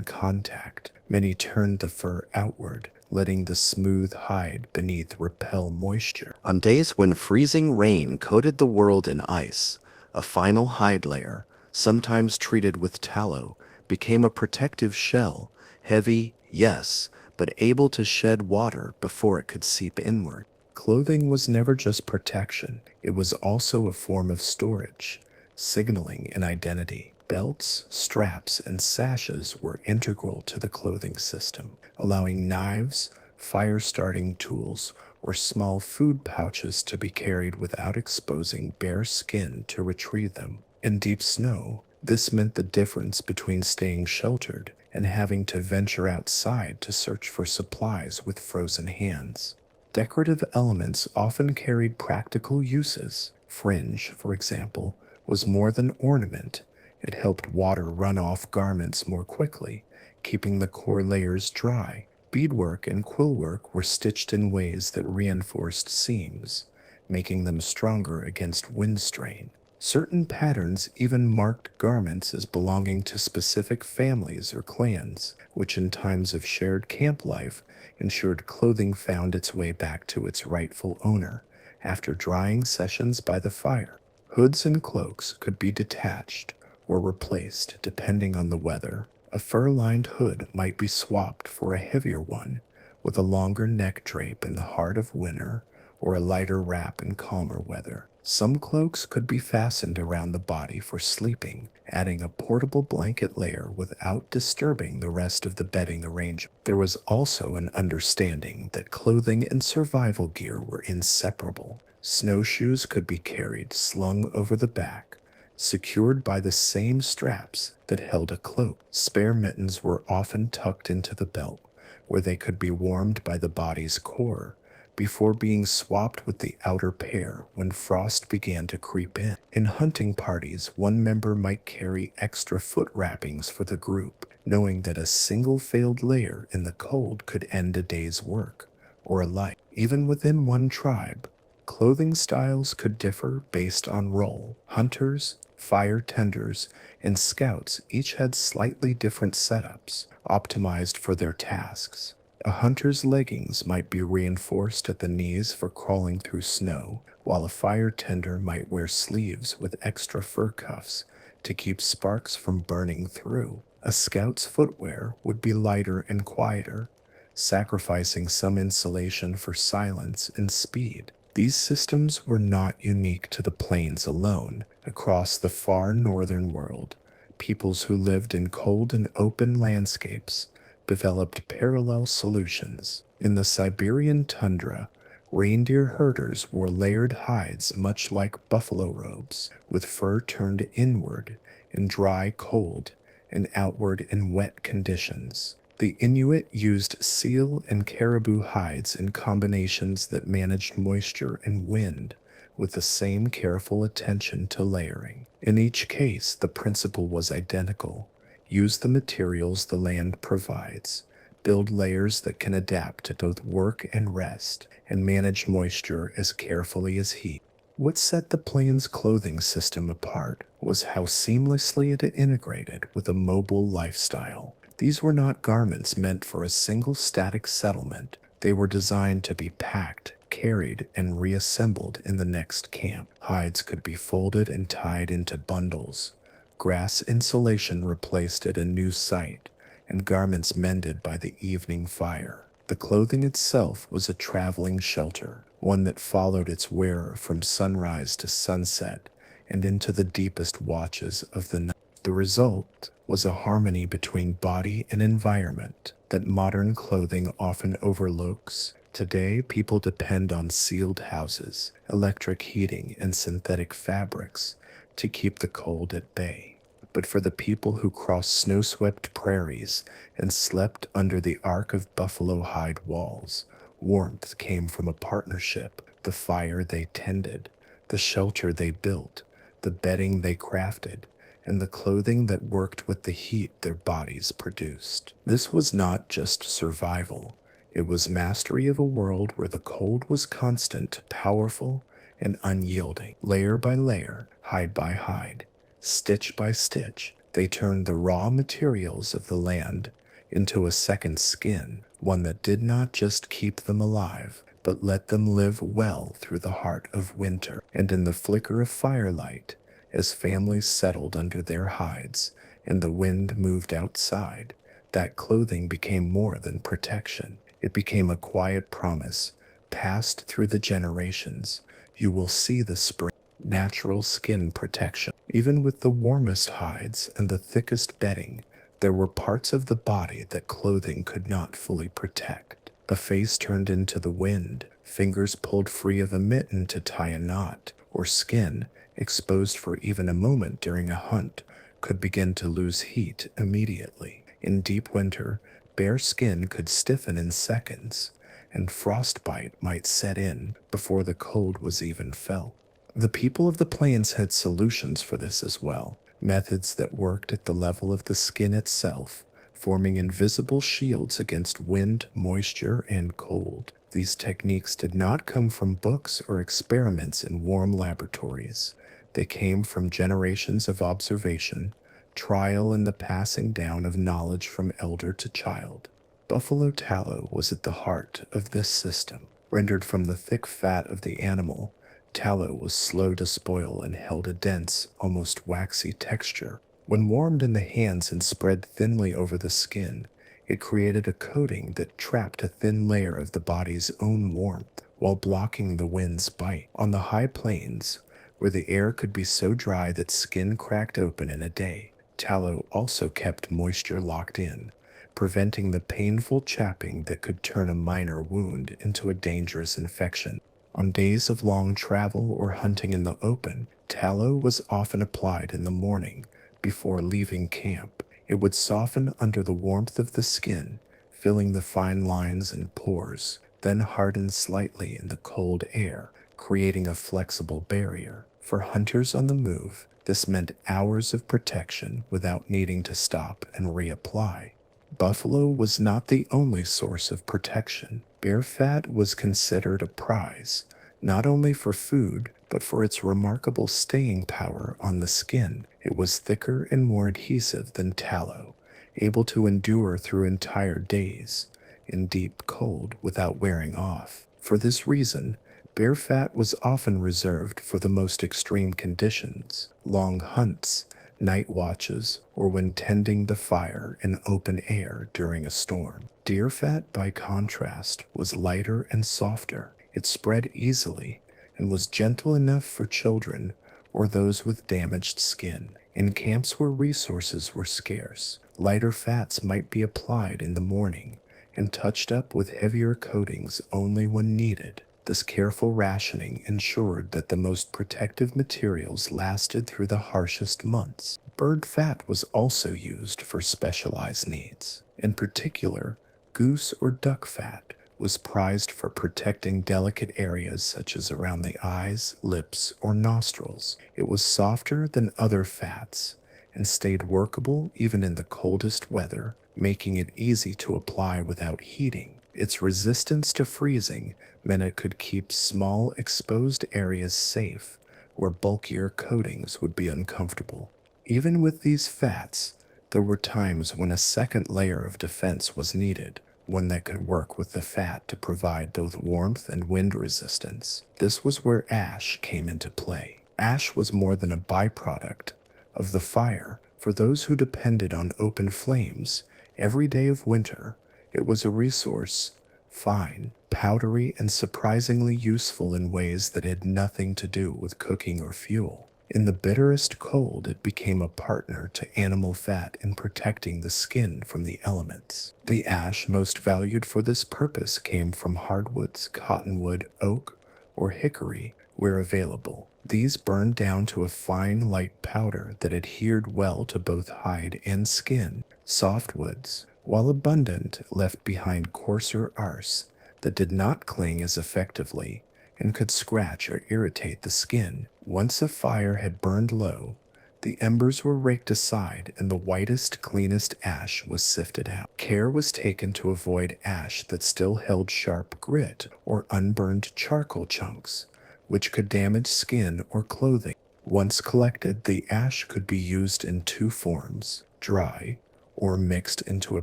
contact, many turned the fur outward, letting the smooth hide beneath repel moisture. On days when freezing rain coated the world in ice, a final hide layer, sometimes treated with tallow, became a protective shell, heavy, yes, but able to shed water before it could seep inward. Clothing was never just protection, it was also a form of storage, signaling an identity. Belts, straps, and sashes were integral to the clothing system, allowing knives, fire-starting tools, or small food pouches to be carried without exposing bare skin to retrieve them. In deep snow, this meant the difference between staying sheltered and having to venture outside to search for supplies with frozen hands. Decorative elements often carried practical uses. Fringe, for example, was more than ornament. It helped water run off garments more quickly, keeping the core layers dry. Beadwork and quillwork were stitched in ways that reinforced seams, making them stronger against wind strain. Certain patterns even marked garments as belonging to specific families or clans, which in times of shared camp life ensured clothing found its way back to its rightful owner after drying sessions by the fire. Hoods and cloaks could be detached or replaced depending on the weather. A fur-lined hood might be swapped for a heavier one with a longer neck drape in the heart of winter or a lighter wrap in calmer weather. Some cloaks could be fastened around the body for sleeping, adding a portable blanket layer without disturbing the rest of the bedding arrangement. There was also an understanding that clothing and survival gear were inseparable. Snowshoes could be carried slung over the back, secured by the same straps that held a cloak. Spare mittens were often tucked into the belt, where they could be warmed by the body's core before being swapped with the outer pair when frost began to creep in. In hunting parties, one member might carry extra foot wrappings for the group, knowing that a single failed layer in the cold could end a day's work or a life. Even within one tribe, clothing styles could differ based on role. Hunters, fire tenders, and scouts each had slightly different setups, optimized for their tasks. A hunter's leggings might be reinforced at the knees for crawling through snow, while a fire tender might wear sleeves with extra fur cuffs to keep sparks from burning through. A scout's footwear would be lighter and quieter, sacrificing some insulation for silence and speed. These systems were not unique to the plains alone. Across the far northern world, peoples who lived in cold and open landscapes developed parallel solutions. In the Siberian tundra, reindeer herders wore layered hides much like buffalo robes, with fur turned inward in dry, cold, and outward in wet conditions. The Inuit used seal and caribou hides in combinations that managed moisture and wind with the same careful attention to layering. In each case, the principle was identical. Use the materials the land provides, build layers that can adapt to both work and rest, and manage moisture as carefully as heat. What set the plains clothing system apart was how seamlessly it integrated with a mobile lifestyle. These were not garments meant for a single static settlement. They were designed to be packed, carried, and reassembled in the next camp. Hides could be folded and tied into bundles. Grass insulation replaced at a new site, and garments mended by the evening fire. The clothing itself was a traveling shelter, one that followed its wearer from sunrise to sunset and into the deepest watches of the night. The result was a harmony between body and environment that modern clothing often overlooks. Today, people depend on sealed houses, electric heating, and synthetic fabrics to keep the cold at bay. But for the people who crossed snow-swept prairies and slept under the arc of buffalo hide walls, warmth came from a partnership: the fire they tended, the shelter they built, the bedding they crafted, and the clothing that worked with the heat their bodies produced. This was not just survival. It was mastery of a world where the cold was constant, powerful, and unyielding. Layer by layer, hide by hide, stitch by stitch, they turned the raw materials of the land into a second skin, one that did not just keep them alive, but let them live well through the heart of winter. And in the flicker of firelight, as families settled under their hides and the wind moved outside, that clothing became more than protection. It became a quiet promise, passed through the generations. You will see the spring. Natural skin protection. Even with the warmest hides and the thickest bedding, there were parts of the body that clothing could not fully protect. A face turned into the wind, fingers pulled free of a mitten to tie a knot, or skin, exposed for even a moment during a hunt, could begin to lose heat immediately. In deep winter, bare skin could stiffen in seconds, and frostbite might set in before the cold was even felt. The people of the plains had solutions for this as well, methods that worked at the level of the skin itself, forming invisible shields against wind, moisture, and cold. These techniques did not come from books or experiments in warm laboratories. They came from generations of observation, trial, and the passing down of knowledge from elder to child. Buffalo tallow was at the heart of this system. Rendered from the thick fat of the animal, tallow was slow to spoil and held a dense, almost waxy texture. When warmed in the hands and spread thinly over the skin, it created a coating that trapped a thin layer of the body's own warmth while blocking the wind's bite. On the high plains, where the air could be so dry that skin cracked open in a day. Tallow also kept moisture locked in, preventing the painful chapping that could turn a minor wound into a dangerous infection. On days of long travel or hunting in the open, tallow was often applied in the morning before leaving camp. It would soften under the warmth of the skin, filling the fine lines and pores, then harden slightly in the cold air, creating a flexible barrier. For hunters on the move, this meant hours of protection without needing to stop and reapply. Buffalo was not the only source of protection. Bear fat was considered a prize, not only for food, but for its remarkable staying power on the skin. It was thicker and more adhesive than tallow, able to endure through entire days in deep cold without wearing off. For this reason, bear fat was often reserved for the most extreme conditions, long hunts, night watches, or when tending the fire in open air during a storm. Deer fat, by contrast, was lighter and softer. It spread easily and was gentle enough for children or those with damaged skin. In camps where resources were scarce, lighter fats might be applied in the morning and touched up with heavier coatings only when needed. This careful rationing ensured that the most protective materials lasted through the harshest months. Bird fat was also used for specialized needs. In particular, goose or duck fat was prized for protecting delicate areas such as around the eyes, lips, or nostrils. It was softer than other fats and stayed workable even in the coldest weather, making it easy to apply without heating. Its resistance to freezing meant it could keep small exposed areas safe where bulkier coatings would be uncomfortable. Even with these fats, there were times when a second layer of defense was needed, one that could work with the fat to provide both warmth and wind resistance. This was where ash came into play. Ash was more than a byproduct of the fire. For those who depended on open flames every day of winter, it was a resource, fine, powdery, and surprisingly useful in ways that had nothing to do with cooking or fuel. In the bitterest cold, it became a partner to animal fat in protecting the skin from the elements. The ash most valued for this purpose came from hardwoods, cottonwood, oak, or hickory, where available. These burned down to a fine, light powder that adhered well to both hide and skin. Softwoods, while abundant, left behind coarser arse that did not cling as effectively and could scratch or irritate the skin. Once a fire had burned low, the embers were raked aside and the whitest, cleanest ash was sifted out. Care was taken to avoid ash that still held sharp grit or unburned charcoal chunks, which could damage skin or clothing. Once collected, the ash could be used in two forms: dry or mixed into a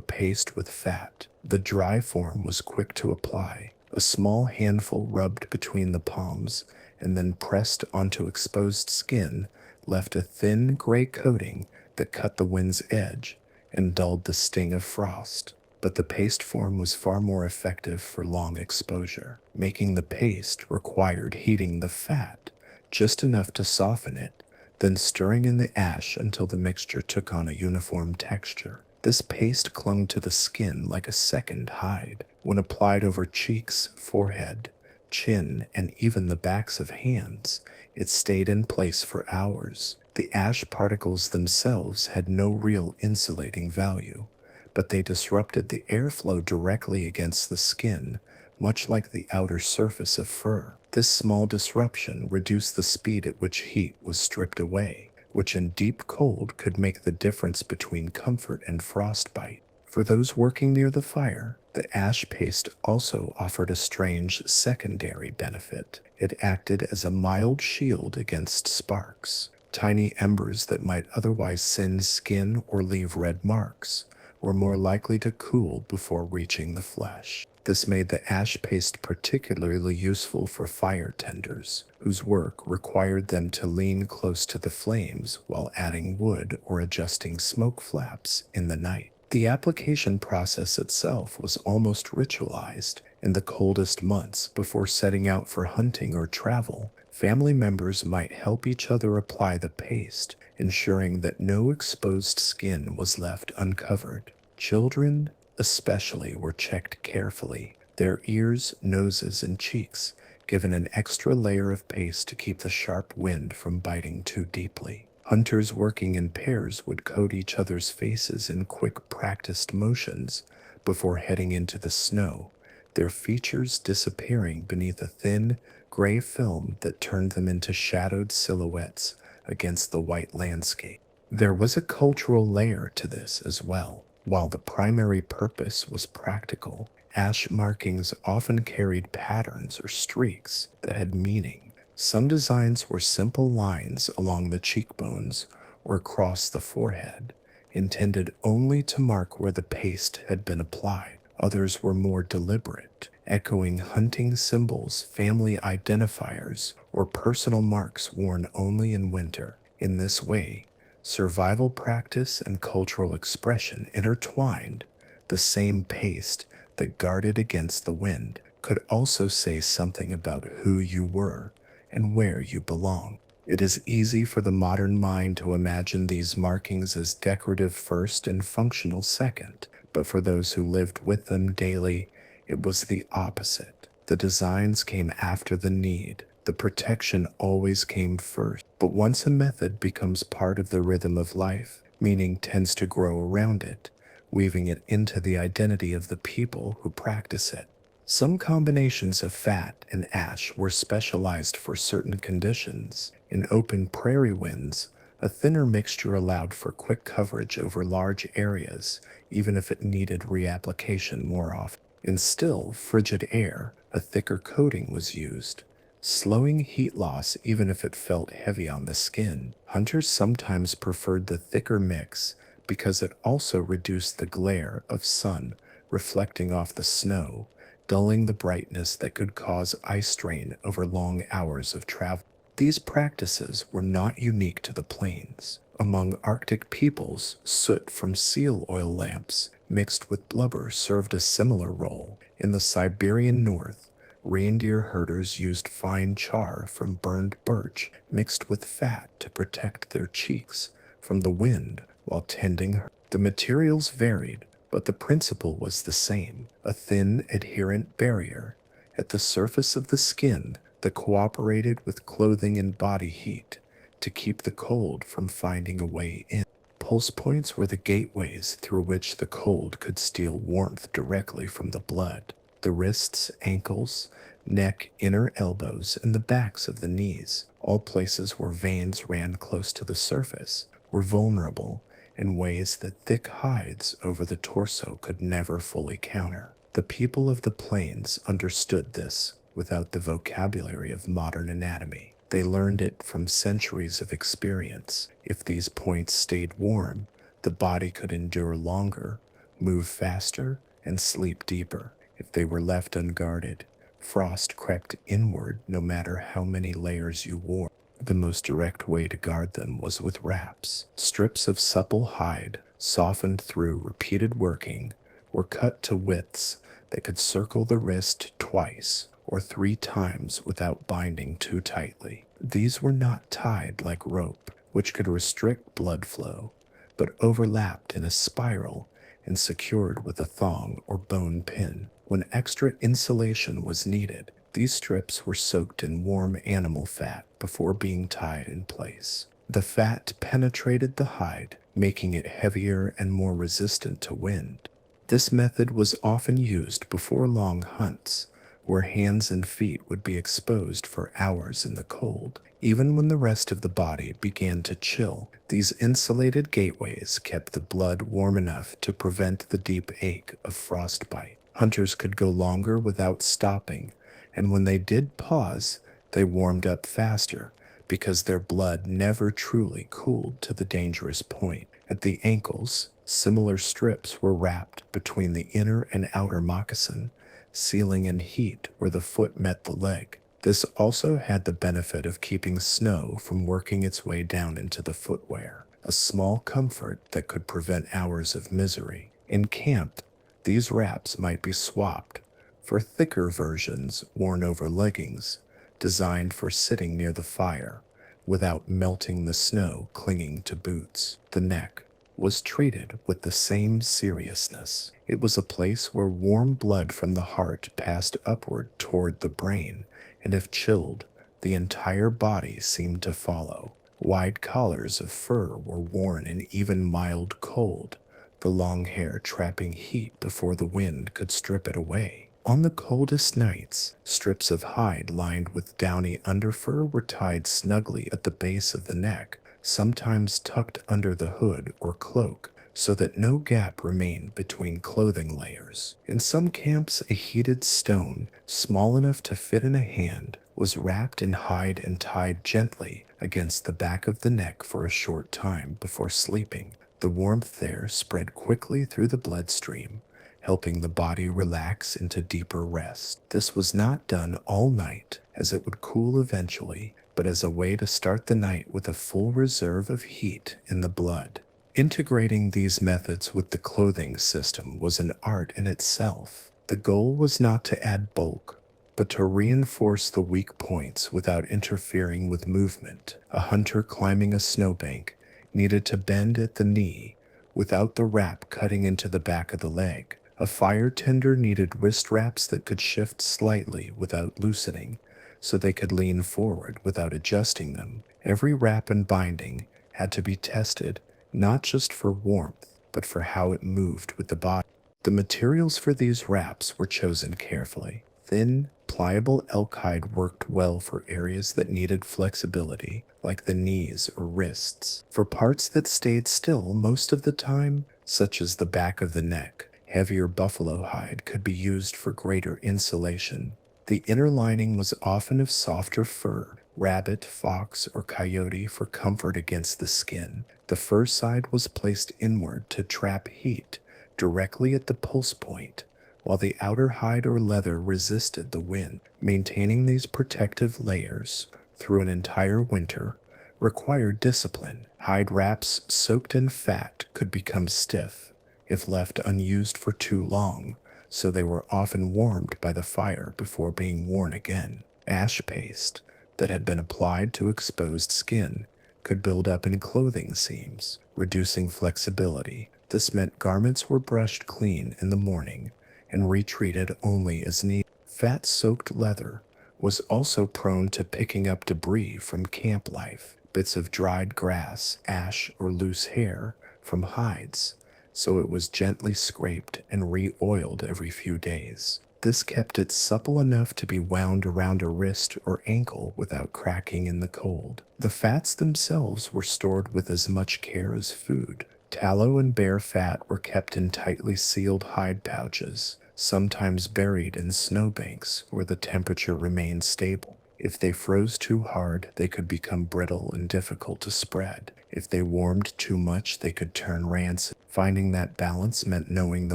paste with fat. The dry form was quick to apply. A small handful rubbed between the palms and then pressed onto exposed skin left a thin gray coating that cut the wind's edge and dulled the sting of frost. But the paste form was far more effective for long exposure. Making the paste required heating the fat just enough to soften it, then stirring in the ash until the mixture took on a uniform texture. This paste clung to the skin like a second hide. When applied over cheeks, forehead, chin, and even the backs of hands, it stayed in place for hours. The ash particles themselves had no real insulating value, but they disrupted the airflow directly against the skin, much like the outer surface of fur. This small disruption reduced the speed at which heat was stripped away, which in deep cold could make the difference between comfort and frostbite. For those working near the fire, the ash paste also offered a strange secondary benefit. It acted as a mild shield against sparks. Tiny embers that might otherwise singe skin or leave red marks were more likely to cool before reaching the flesh. This made the ash paste particularly useful for fire tenders, whose work required them to lean close to the flames while adding wood or adjusting smoke flaps in the night. The application process itself was almost ritualized. In the coldest months before setting out for hunting or travel, Family members might help each other apply the paste, ensuring that no exposed skin was left uncovered. Children, especially, were checked carefully, their ears, noses, and cheeks given an extra layer of paste to keep the sharp wind from biting too deeply. Hunters working in pairs would coat each other's faces in quick, practiced motions before heading into the snow, their features disappearing beneath a thin, gray film that turned them into shadowed silhouettes against the white landscape. There was a cultural layer to this as well. While the primary purpose was practical, ash markings often carried patterns or streaks that had meaning. Some designs were simple lines along the cheekbones or across the forehead, intended only to mark where the paste had been applied. Others were more deliberate, echoing hunting symbols, family identifiers, or personal marks worn only in winter. In this way, survival practice and cultural expression intertwined. The same paste that guarded against the wind could also say something about who you were and where you belong. It is easy for the modern mind to imagine these markings as decorative first and functional second, but for those who lived with them daily, it was the opposite. The designs came after the need. The protection always came first. But once a method becomes part of the rhythm of life, meaning tends to grow around it, weaving it into the identity of the people who practice it. Some combinations of fat and ash were specialized for certain conditions. In open prairie winds, a thinner mixture allowed for quick coverage over large areas, even if it needed reapplication more often. In still, frigid air, a thicker coating was used, slowing heat loss even if it felt heavy on the skin. Hunters sometimes preferred the thicker mix because it also reduced the glare of sun reflecting off the snow, dulling the brightness that could cause eye strain over long hours of travel. These practices were not unique to the plains. Among Arctic peoples, soot from seal oil lamps mixed with blubber served a similar role. In the Siberian north, reindeer herders used fine char from burned birch mixed with fat to protect their cheeks from the wind while tending her. The materials varied, but the principle was the same, a thin, adherent barrier at the surface of the skin that cooperated with clothing and body heat to keep the cold from finding a way in. Pulse points were the gateways through which the cold could steal warmth directly from the blood. The wrists, ankles, neck, inner elbows, and the backs of the knees, all places where veins ran close to the surface, were vulnerable in ways that thick hides over the torso could never fully counter. The people of the plains understood this without the vocabulary of modern anatomy. They learned it from centuries of experience. If these points stayed warm, the body could endure longer, move faster, and sleep deeper. If they were left unguarded, frost crept inward no matter how many layers you wore. The most direct way to guard them was with wraps. Strips of supple hide, softened through repeated working, were cut to widths that could circle the wrist twice or 3 times without binding too tightly. These were not tied like rope, which could restrict blood flow, but overlapped in a spiral and secured with a thong or bone pin. When extra insulation was needed, these strips were soaked in warm animal fat before being tied in place. The fat penetrated the hide, making it heavier and more resistant to wind. This method was often used before long hunts, where hands and feet would be exposed for hours in the cold. Even when the rest of the body began to chill, these insulated gateways kept the blood warm enough to prevent the deep ache of frostbite. Hunters could go longer without stopping, and when they did pause, they warmed up faster because their blood never truly cooled to the dangerous point. At the ankles, similar strips were wrapped between the inner and outer moccasin, sealing in heat where the foot met the leg. This also had the benefit of keeping snow from working its way down into the footwear, a small comfort that could prevent hours of misery. In camp, these wraps might be swapped for thicker versions worn over leggings, designed for sitting near the fire without melting the snow clinging to boots. The neck was treated with the same seriousness. It was a place where warm blood from the heart passed upward toward the brain, and if chilled, the entire body seemed to follow. Wide collars of fur were worn in even mild cold, the long hair trapping heat before the wind could strip it away. On the coldest nights, strips of hide lined with downy underfur were tied snugly at the base of the neck, sometimes tucked under the hood or cloak, so that no gap remained between clothing layers. In some camps, a heated stone, small enough to fit in a hand, was wrapped in hide and tied gently against the back of the neck for a short time before sleeping. The warmth there spread quickly through the bloodstream, helping the body relax into deeper rest. This was not done all night, as it would cool eventually, but as a way to start the night with a full reserve of heat in the blood. Integrating these methods with the clothing system was an art in itself. The goal was not to add bulk, but to reinforce the weak points without interfering with movement. A hunter climbing a snowbank needed to bend at the knee without the wrap cutting into the back of the leg. A fire tender needed wrist wraps that could shift slightly without loosening, so they could lean forward without adjusting them. Every wrap and binding had to be tested, not just for warmth, but for how it moved with the body. The materials for these wraps were chosen carefully. Thin, pliable elk hide worked well for areas that needed flexibility, like the knees or wrists. For parts that stayed still most of the time, such as the back of the neck, heavier buffalo hide could be used for greater insulation. The inner lining was often of softer fur, rabbit, fox, or coyote for comfort against the skin. The fur side was placed inward to trap heat directly at the pulse point, while the outer hide or leather resisted the wind. Maintaining these protective layers through an entire winter required discipline. Hide wraps soaked in fat could become stiff if left unused for too long, so they were often warmed by the fire before being worn again. Ash paste that had been applied to exposed skin could build up in clothing seams, reducing flexibility. This meant garments were brushed clean in the morning and retreated only as needed. Fat-soaked leather was also prone to picking up debris from camp life, bits of dried grass, ash, or loose hair from hides, so it was gently scraped and re-oiled every few days. This kept it supple enough to be wound around a wrist or ankle without cracking in the cold. The fats themselves were stored with as much care as food. Tallow and bear fat were kept in tightly sealed hide pouches, sometimes buried in snowbanks where the temperature remained stable. If they froze too hard, they could become brittle and difficult to spread. If they warmed too much, they could turn rancid. Finding that balance meant knowing the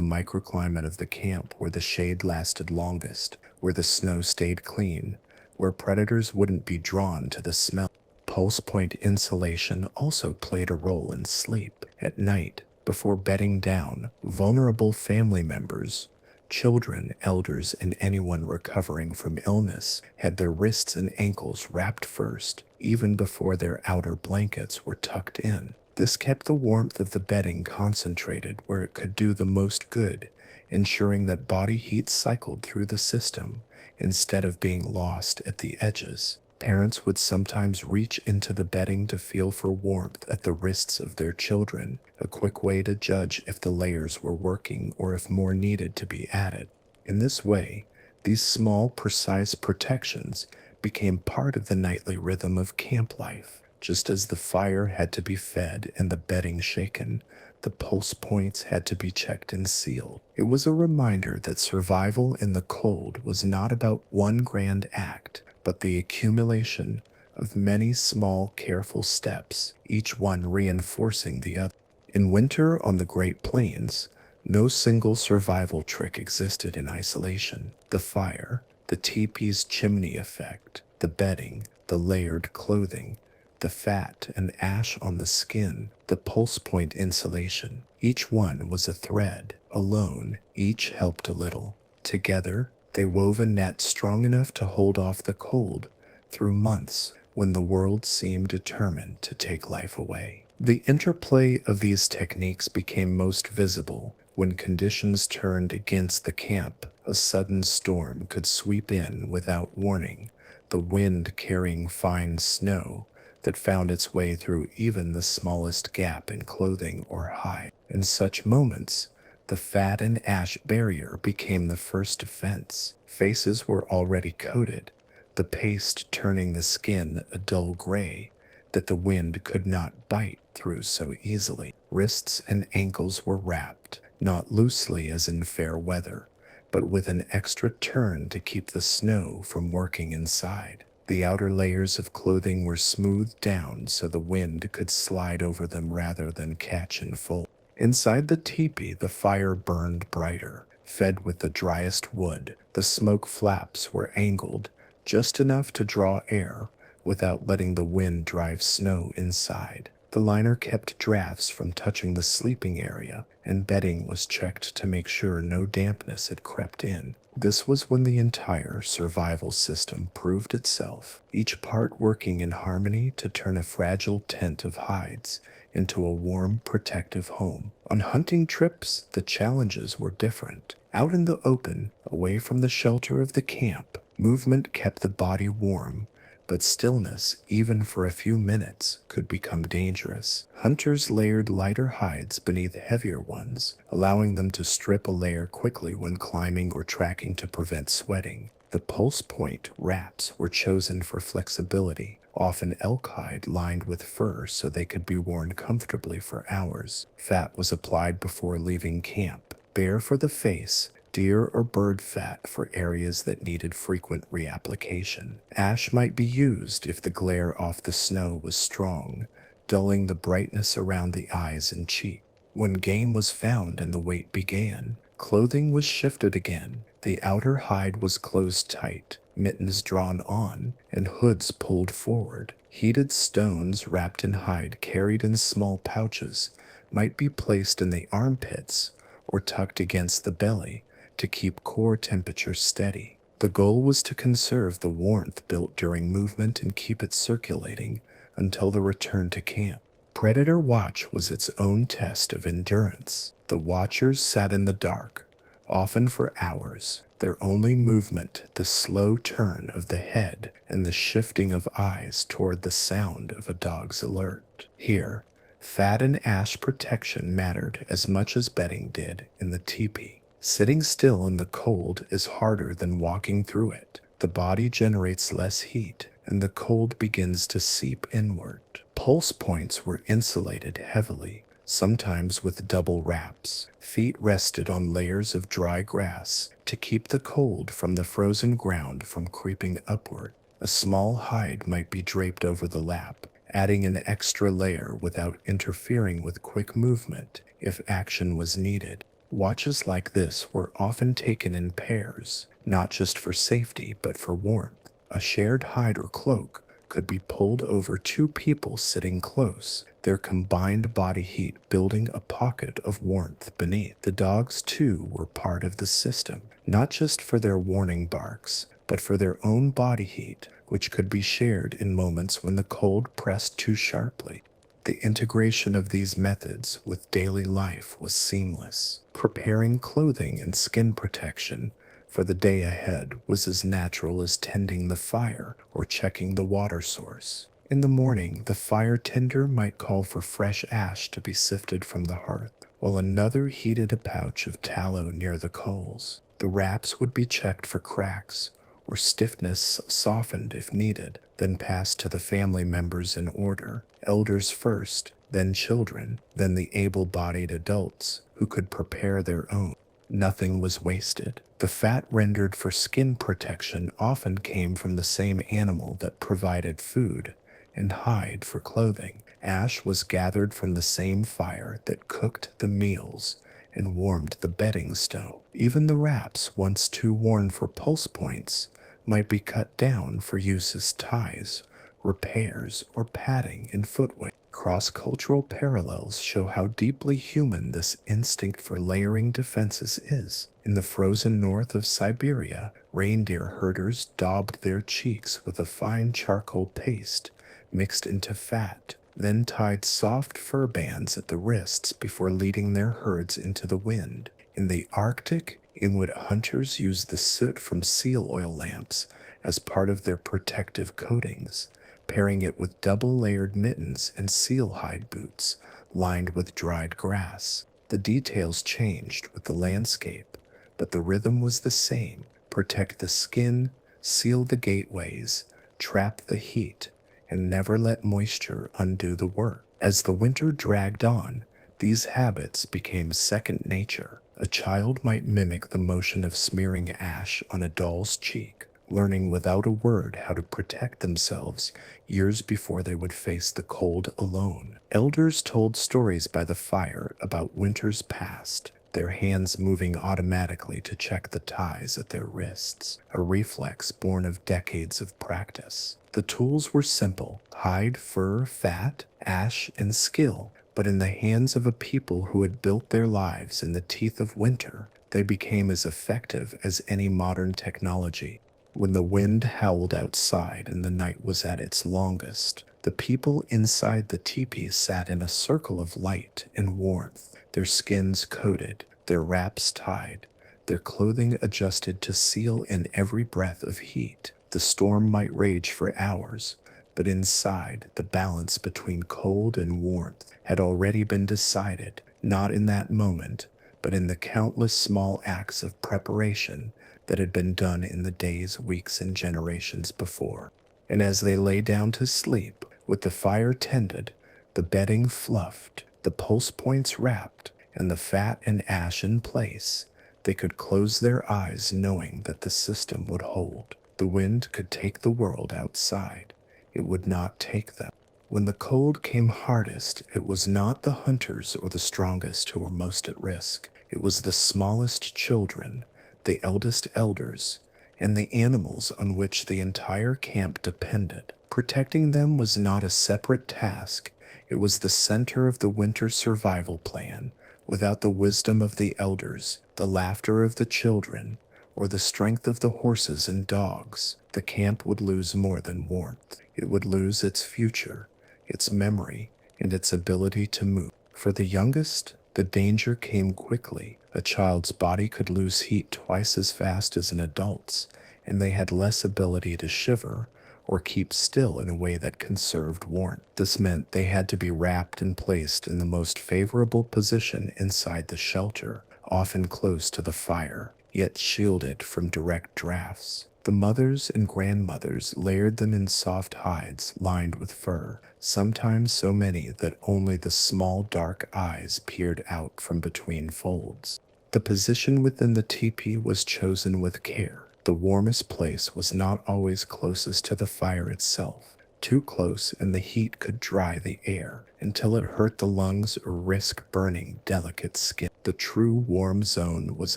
microclimate of the camp, where the shade lasted longest, where the snow stayed clean, where predators wouldn't be drawn to the smell. Pulse point insulation also played a role in sleep. At night, before bedding down, vulnerable family members, children, elders, and anyone recovering from illness had their wrists and ankles wrapped first, even before their outer blankets were tucked in. This kept the warmth of the bedding concentrated where it could do the most good, ensuring that body heat cycled through the system instead of being lost at the edges. Parents would sometimes reach into the bedding to feel for warmth at the wrists of their children, a quick way to judge if the layers were working or if more needed to be added. In this way, these small, precise protections became part of the nightly rhythm of camp life. Just as the fire had to be fed and the bedding shaken, the pulse points had to be checked and sealed. It was a reminder that survival in the cold was not about one grand act, but the accumulation of many small, careful steps, each one reinforcing the other. In winter on the Great Plains, no single survival trick existed in isolation. The fire, the teepee's chimney effect, the bedding, the layered clothing, the fat and ash on the skin, the pulse point insulation. Each one was a thread. Alone, each helped a little. Together, they wove a net strong enough to hold off the cold, through months when the world seemed determined to take life away. The interplay of these techniques became most visible when conditions turned against the camp. A sudden storm could sweep in without warning, the wind carrying fine snow that found its way through even the smallest gap in clothing or hide. In such moments, the fat and ash barrier became the first defense. Faces were already coated, the paste turning the skin a dull gray that the wind could not bite through so easily. Wrists and ankles were wrapped, not loosely as in fair weather, but with an extra turn to keep the snow from working inside. The outer layers of clothing were smoothed down so the wind could slide over them rather than catch and fold. Inside the teepee, the fire burned brighter, fed with the driest wood. The smoke flaps were angled just enough to draw air without letting the wind drive snow inside. The liner kept drafts from touching the sleeping area, and bedding was checked to make sure no dampness had crept in. This was when the entire survival system proved itself, each part working in harmony to turn a fragile tent of hides into a warm, protective home. On hunting trips, the challenges were different. Out in the open, away from the shelter of the camp, movement kept the body warm, but stillness, even for a few minutes, could become dangerous. Hunters layered lighter hides beneath heavier ones, allowing them to strip a layer quickly when climbing or tracking to prevent sweating. The pulse point wraps were chosen for flexibility, often elk hide lined with fur so they could be worn comfortably for hours. Fat was applied before leaving camp, bear for the face, deer or bird fat for areas that needed frequent reapplication. Ash might be used if the glare off the snow was strong, dulling the brightness around the eyes and cheeks. When game was found and the wait began, clothing was shifted again. The outer hide was closed tight, mittens drawn on, and hoods pulled forward. Heated stones wrapped in hide carried in small pouches might be placed in the armpits or tucked against the belly to keep core temperature steady. The goal was to conserve the warmth built during movement and keep it circulating until the return to camp. Predator watch was its own test of endurance. The watchers sat in the dark, often for hours, their only movement the slow turn of the head and the shifting of eyes toward the sound of a dog's alert. Here, fat and ash protection mattered as much as bedding did in the teepee. Sitting still in the cold is harder than walking through it. The body generates less heat, and the cold begins to seep inward. Pulse points were insulated heavily, sometimes with double wraps. Feet rested on layers of dry grass to keep the cold from the frozen ground from creeping upward. A small hide might be draped over the lap, adding an extra layer without interfering with quick movement if action was needed. Watches like this were often taken in pairs, not just for safety but for warmth. A shared hide or cloak could be pulled over two people sitting close, their combined body heat building a pocket of warmth beneath. The dogs, too, were part of the system, not just for their warning barks, but for their own body heat, which could be shared in moments when the cold pressed too sharply. The integration of these methods with daily life was seamless. Preparing clothing and skin protection for the day ahead was as natural as tending the fire or checking the water source. In the morning, the fire tender might call for fresh ash to be sifted from the hearth, while another heated a pouch of tallow near the coals. The wraps would be checked for cracks or stiffness, softened if needed, then passed to the family members in order, elders first, then children, then the able-bodied adults who could prepare their own. Nothing was wasted. The fat rendered for skin protection often came from the same animal that provided food, and hide for clothing. Ash was gathered from the same fire that cooked the meals and warmed the bedding stone. Even the wraps, once too worn for pulse points, might be cut down for use as ties, repairs, or padding in footwear. Cross-cultural parallels show how deeply human this instinct for layering defenses is. In the frozen north of Siberia, reindeer herders daubed their cheeks with a fine charcoal paste mixed into fat, then tied soft fur bands at the wrists before leading their herds into the wind. In the Arctic, Inuit hunters used the soot from seal oil lamps as part of their protective coatings, pairing it with double-layered mittens and seal hide boots lined with dried grass. The details changed with the landscape, but the rhythm was the same: protect the skin, seal the gateways, trap the heat, and never let moisture undo the work. As the winter dragged on, these habits became second nature. A child might mimic the motion of smearing ash on a doll's cheek, learning without a word how to protect themselves years before they would face the cold alone. Elders told stories by the fire about winters past, their hands moving automatically to check the ties at their wrists, a reflex born of decades of practice. The tools were simple: hide, fur, fat, ash, and skill. But in the hands of a people who had built their lives in the teeth of winter, they became as effective as any modern technology. When the wind howled outside and the night was at its longest, the people inside the teepee sat in a circle of light and warmth, their skins coated, their wraps tied, their clothing adjusted to seal in every breath of heat. The storm might rage for hours, but inside, the balance between cold and warmth had already been decided, not in that moment, but in the countless small acts of preparation that had been done in the days, weeks, and generations before. And as they lay down to sleep, with the fire tended, the bedding fluffed, the pulse points wrapped, and the fat and ash in place, they could close their eyes knowing that the system would hold. The wind could take the world outside. It would not take them. When the cold came hardest, it was not the hunters or the strongest who were most at risk. It was the smallest children, the eldest elders, and the animals on which the entire camp depended. Protecting them was not a separate task. It was the center of the winter survival plan. Without the wisdom of the elders, the laughter of the children, or the strength of the horses and dogs, the camp would lose more than warmth. It would lose its future, its memory, and its ability to move. For the youngest, the danger came quickly. A child's body could lose heat twice as fast as an adult's, and they had less ability to shiver or keep still in a way that conserved warmth. This meant they had to be wrapped and placed in the most favorable position inside the shelter, often close to the fire, yet shielded from direct drafts. The mothers and grandmothers layered them in soft hides lined with fur, sometimes so many that only the small dark eyes peered out from between folds. The position within the teepee was chosen with care. The warmest place was not always closest to the fire itself. Too close and the heat could dry the air until it hurt the lungs or risk burning delicate skin. The true warm zone was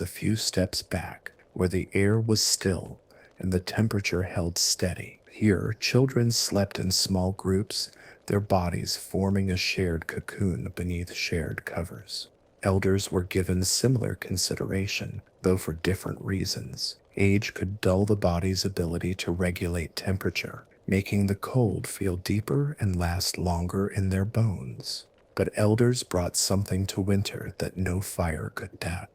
a few steps back, where the air was still and the temperature held steady. Here, children slept in small groups, their bodies forming a shared cocoon beneath shared covers. Elders were given similar consideration, though for different reasons. Age could dull the body's ability to regulate temperature, making the cold feel deeper and last longer in their bones. But elders brought something to winter that no fire could doubt: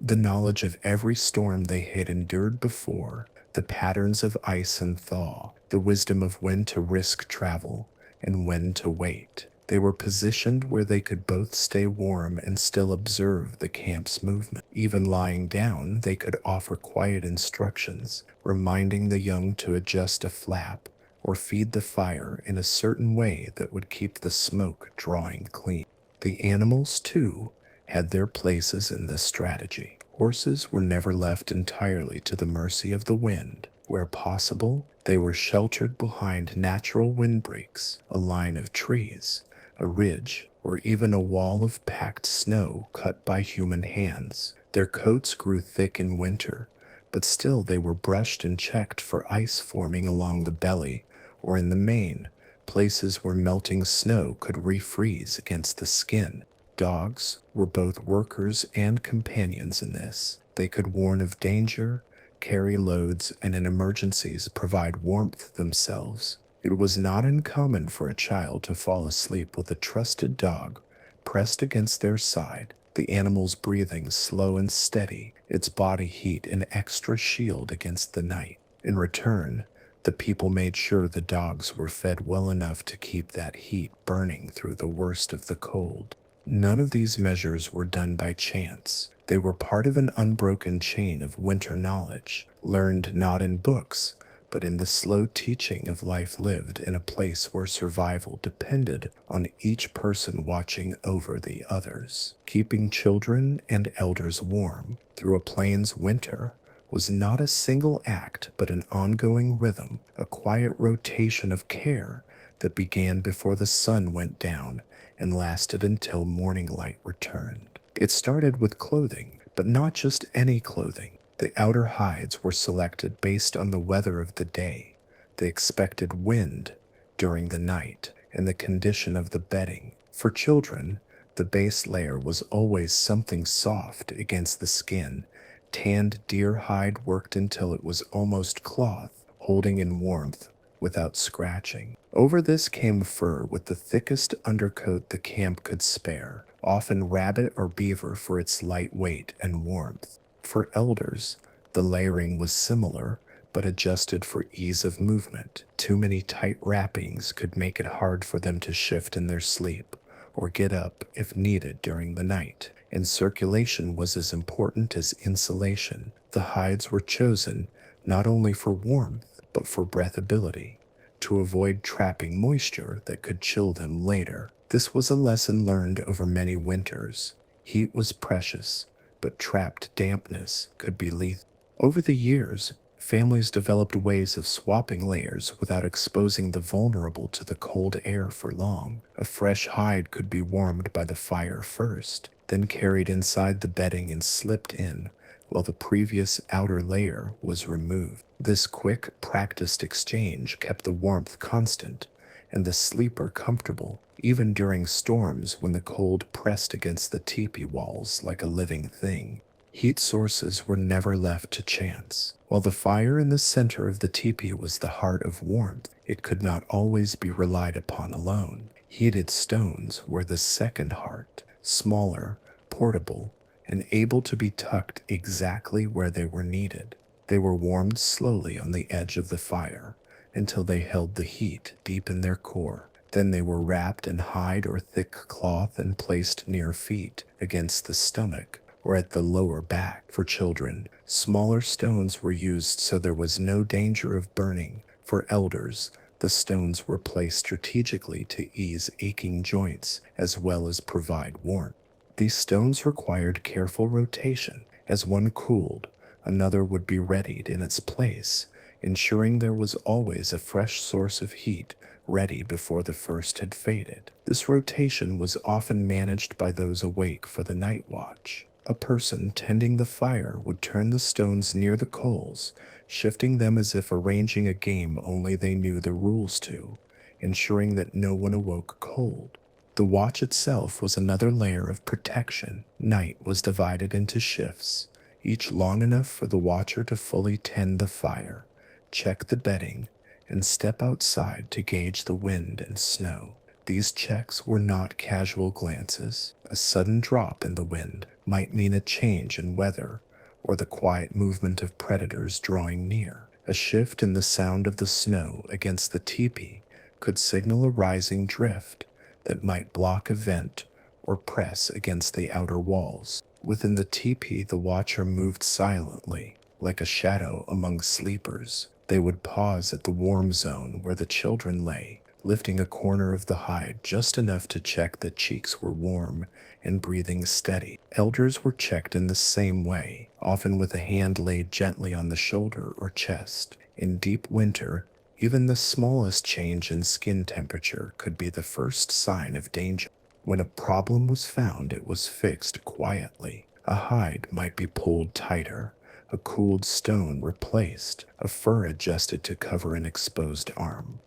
the knowledge of every storm they had endured before, the patterns of ice and thaw, the wisdom of when to risk travel and when to wait. They were positioned where they could both stay warm and still observe the camp's movement. Even lying down, they could offer quiet instructions, reminding the young to adjust a flap or feed the fire in a certain way that would keep the smoke drawing clean. The animals, too, had their places in this strategy. Horses were never left entirely to the mercy of the wind. Where possible, they were sheltered behind natural windbreaks, a line of trees, a ridge, or even a wall of packed snow cut by human hands. Their coats grew thick in winter, but still they were brushed and checked for ice forming along the belly or in the mane, places where melting snow could refreeze against the skin. Dogs were both workers and companions in this. They could warn of danger, carry loads, and in emergencies provide warmth themselves. It was not uncommon for a child to fall asleep with a trusted dog pressed against their side, the animal's breathing slow and steady, its body heat an extra shield against the night. In return, the people made sure the dogs were fed well enough to keep that heat burning through the worst of the cold. None of these measures were done by chance. They were part of an unbroken chain of winter knowledge, learned not in books, but in the slow teaching of life lived in a place where survival depended on each person watching over the others. Keeping children and elders warm through a plains winter was not a single act, but an ongoing rhythm, a quiet rotation of care that began before the sun went down and lasted until morning light returned. It started with clothing, but not just any clothing. The outer hides were selected based on the weather of the day, the expected wind during the night, and the condition of the bedding. For children, the base layer was always something soft against the skin. Tanned deer hide worked until it was almost cloth, holding in warmth without scratching. Over this came fur with the thickest undercoat the camp could spare, often rabbit or beaver for its light weight and warmth. For elders, the layering was similar, but adjusted for ease of movement. Too many tight wrappings could make it hard for them to shift in their sleep or get up if needed during the night. And circulation was as important as insulation. The hides were chosen not only for warmth, but for breathability, to avoid trapping moisture that could chill them later. This was a lesson learned over many winters. Heat was precious, but trapped dampness could be lethal. Over the years, families developed ways of swapping layers without exposing the vulnerable to the cold air for long. A fresh hide could be warmed by the fire first, then carried inside the bedding and slipped in, while the previous outer layer was removed. This quick, practiced exchange kept the warmth constant and the sleeper comfortable, even during storms when the cold pressed against the teepee walls like a living thing. Heat sources were never left to chance. While the fire in the center of the teepee was the heart of warmth, it could not always be relied upon alone. Heated stones were the second heart, smaller, portable, and able to be tucked exactly where they were needed. They were warmed slowly on the edge of the fire until they held the heat deep in their core. Then they were wrapped in hide or thick cloth and placed near feet, against the stomach, or at the lower back. For children, smaller stones were used so there was no danger of burning. For elders, the stones were placed strategically to ease aching joints as well as provide warmth. These stones required careful rotation. As one cooled, another would be readied in its place, ensuring there was always a fresh source of heat ready before the first had faded. This rotation was often managed by those awake for the night watch. A person tending the fire would turn the stones near the coals, shifting them as if arranging a game only they knew the rules to, ensuring that no one awoke cold. The watch itself was another layer of protection. Night was divided into shifts, each long enough for the watcher to fully tend the fire, check the bedding, and step outside to gauge the wind and snow. These checks were not casual glances. A sudden drop in the wind might mean a change in weather or the quiet movement of predators drawing near. A shift in the sound of the snow against the teepee could signal a rising drift that might block a vent or press against the outer walls. Within the teepee, the watcher moved silently, like a shadow among sleepers. They would pause at the warm zone where the children lay, lifting a corner of the hide just enough to check that cheeks were warm and breathing steady. Elders were checked in the same way, often with a hand laid gently on the shoulder or chest. In deep winter, even the smallest change in skin temperature could be the first sign of danger. When a problem was found, it was fixed quietly. A hide might be pulled tighter, a cooled stone replaced, a fur adjusted to cover an exposed arm.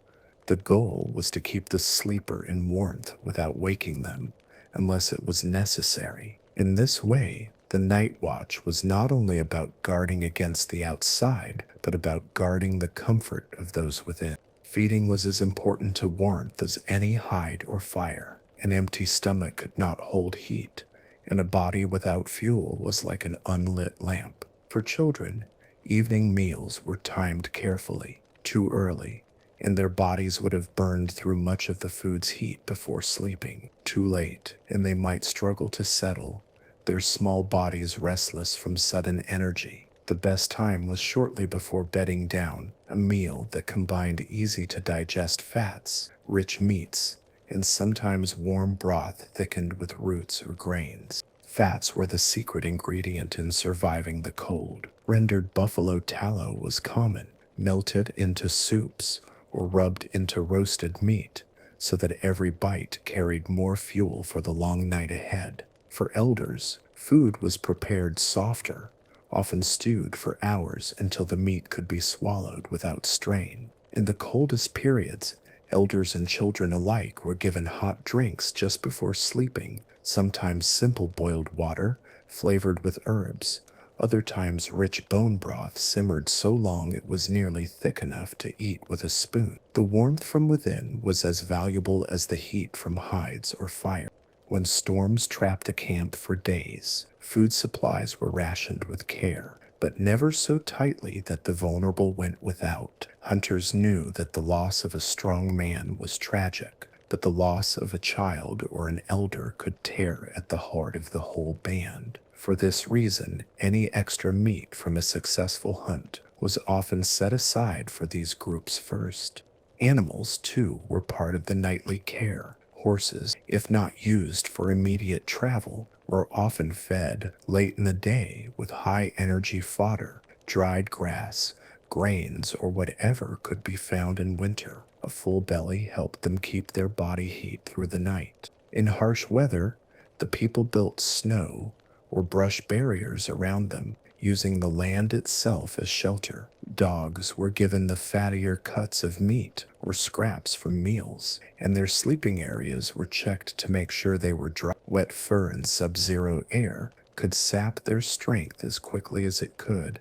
The goal was to keep the sleeper in warmth without waking them, unless it was necessary. In this way, the night watch was not only about guarding against the outside, but about guarding the comfort of those within. Feeding was as important to warmth as any hide or fire. An empty stomach could not hold heat, and a body without fuel was like an unlit lamp. For children, evening meals were timed carefully. Too early, and their bodies would have burned through much of the food's heat before sleeping. Too late, and they might struggle to settle, their small bodies restless from sudden energy. The best time was shortly before bedding down, a meal that combined easy-to-digest fats, rich meats, and sometimes warm broth thickened with roots or grains. Fats were the secret ingredient in surviving the cold. Rendered buffalo tallow was common, melted into soups or rubbed into roasted meat, so that every bite carried more fuel for the long night ahead. For elders, food was prepared softer, often stewed for hours until the meat could be swallowed without strain. In the coldest periods, elders and children alike were given hot drinks just before sleeping, sometimes simple boiled water flavored with herbs, other times rich bone broth simmered so long it was nearly thick enough to eat with a spoon. The warmth from within was as valuable as the heat from hides or fire. When storms trapped a camp for days, food supplies were rationed with care, but never so tightly that the vulnerable went without. Hunters knew that the loss of a strong man was tragic, but the loss of a child or an elder could tear at the heart of the whole band. For this reason, any extra meat from a successful hunt was often set aside for these groups first. Animals, too, were part of the nightly care. Horses, if not used for immediate travel, were often fed late in the day with high-energy fodder, dried grass, grains, or whatever could be found in winter. A full belly helped them keep their body heat through the night. In harsh weather, the people built snow or brush barriers around them, using the land itself as shelter. Dogs were given the fattier cuts of meat or scraps from meals, and their sleeping areas were checked to make sure they were dry. Wet fur and sub-zero air could sap their strength as quickly as it could.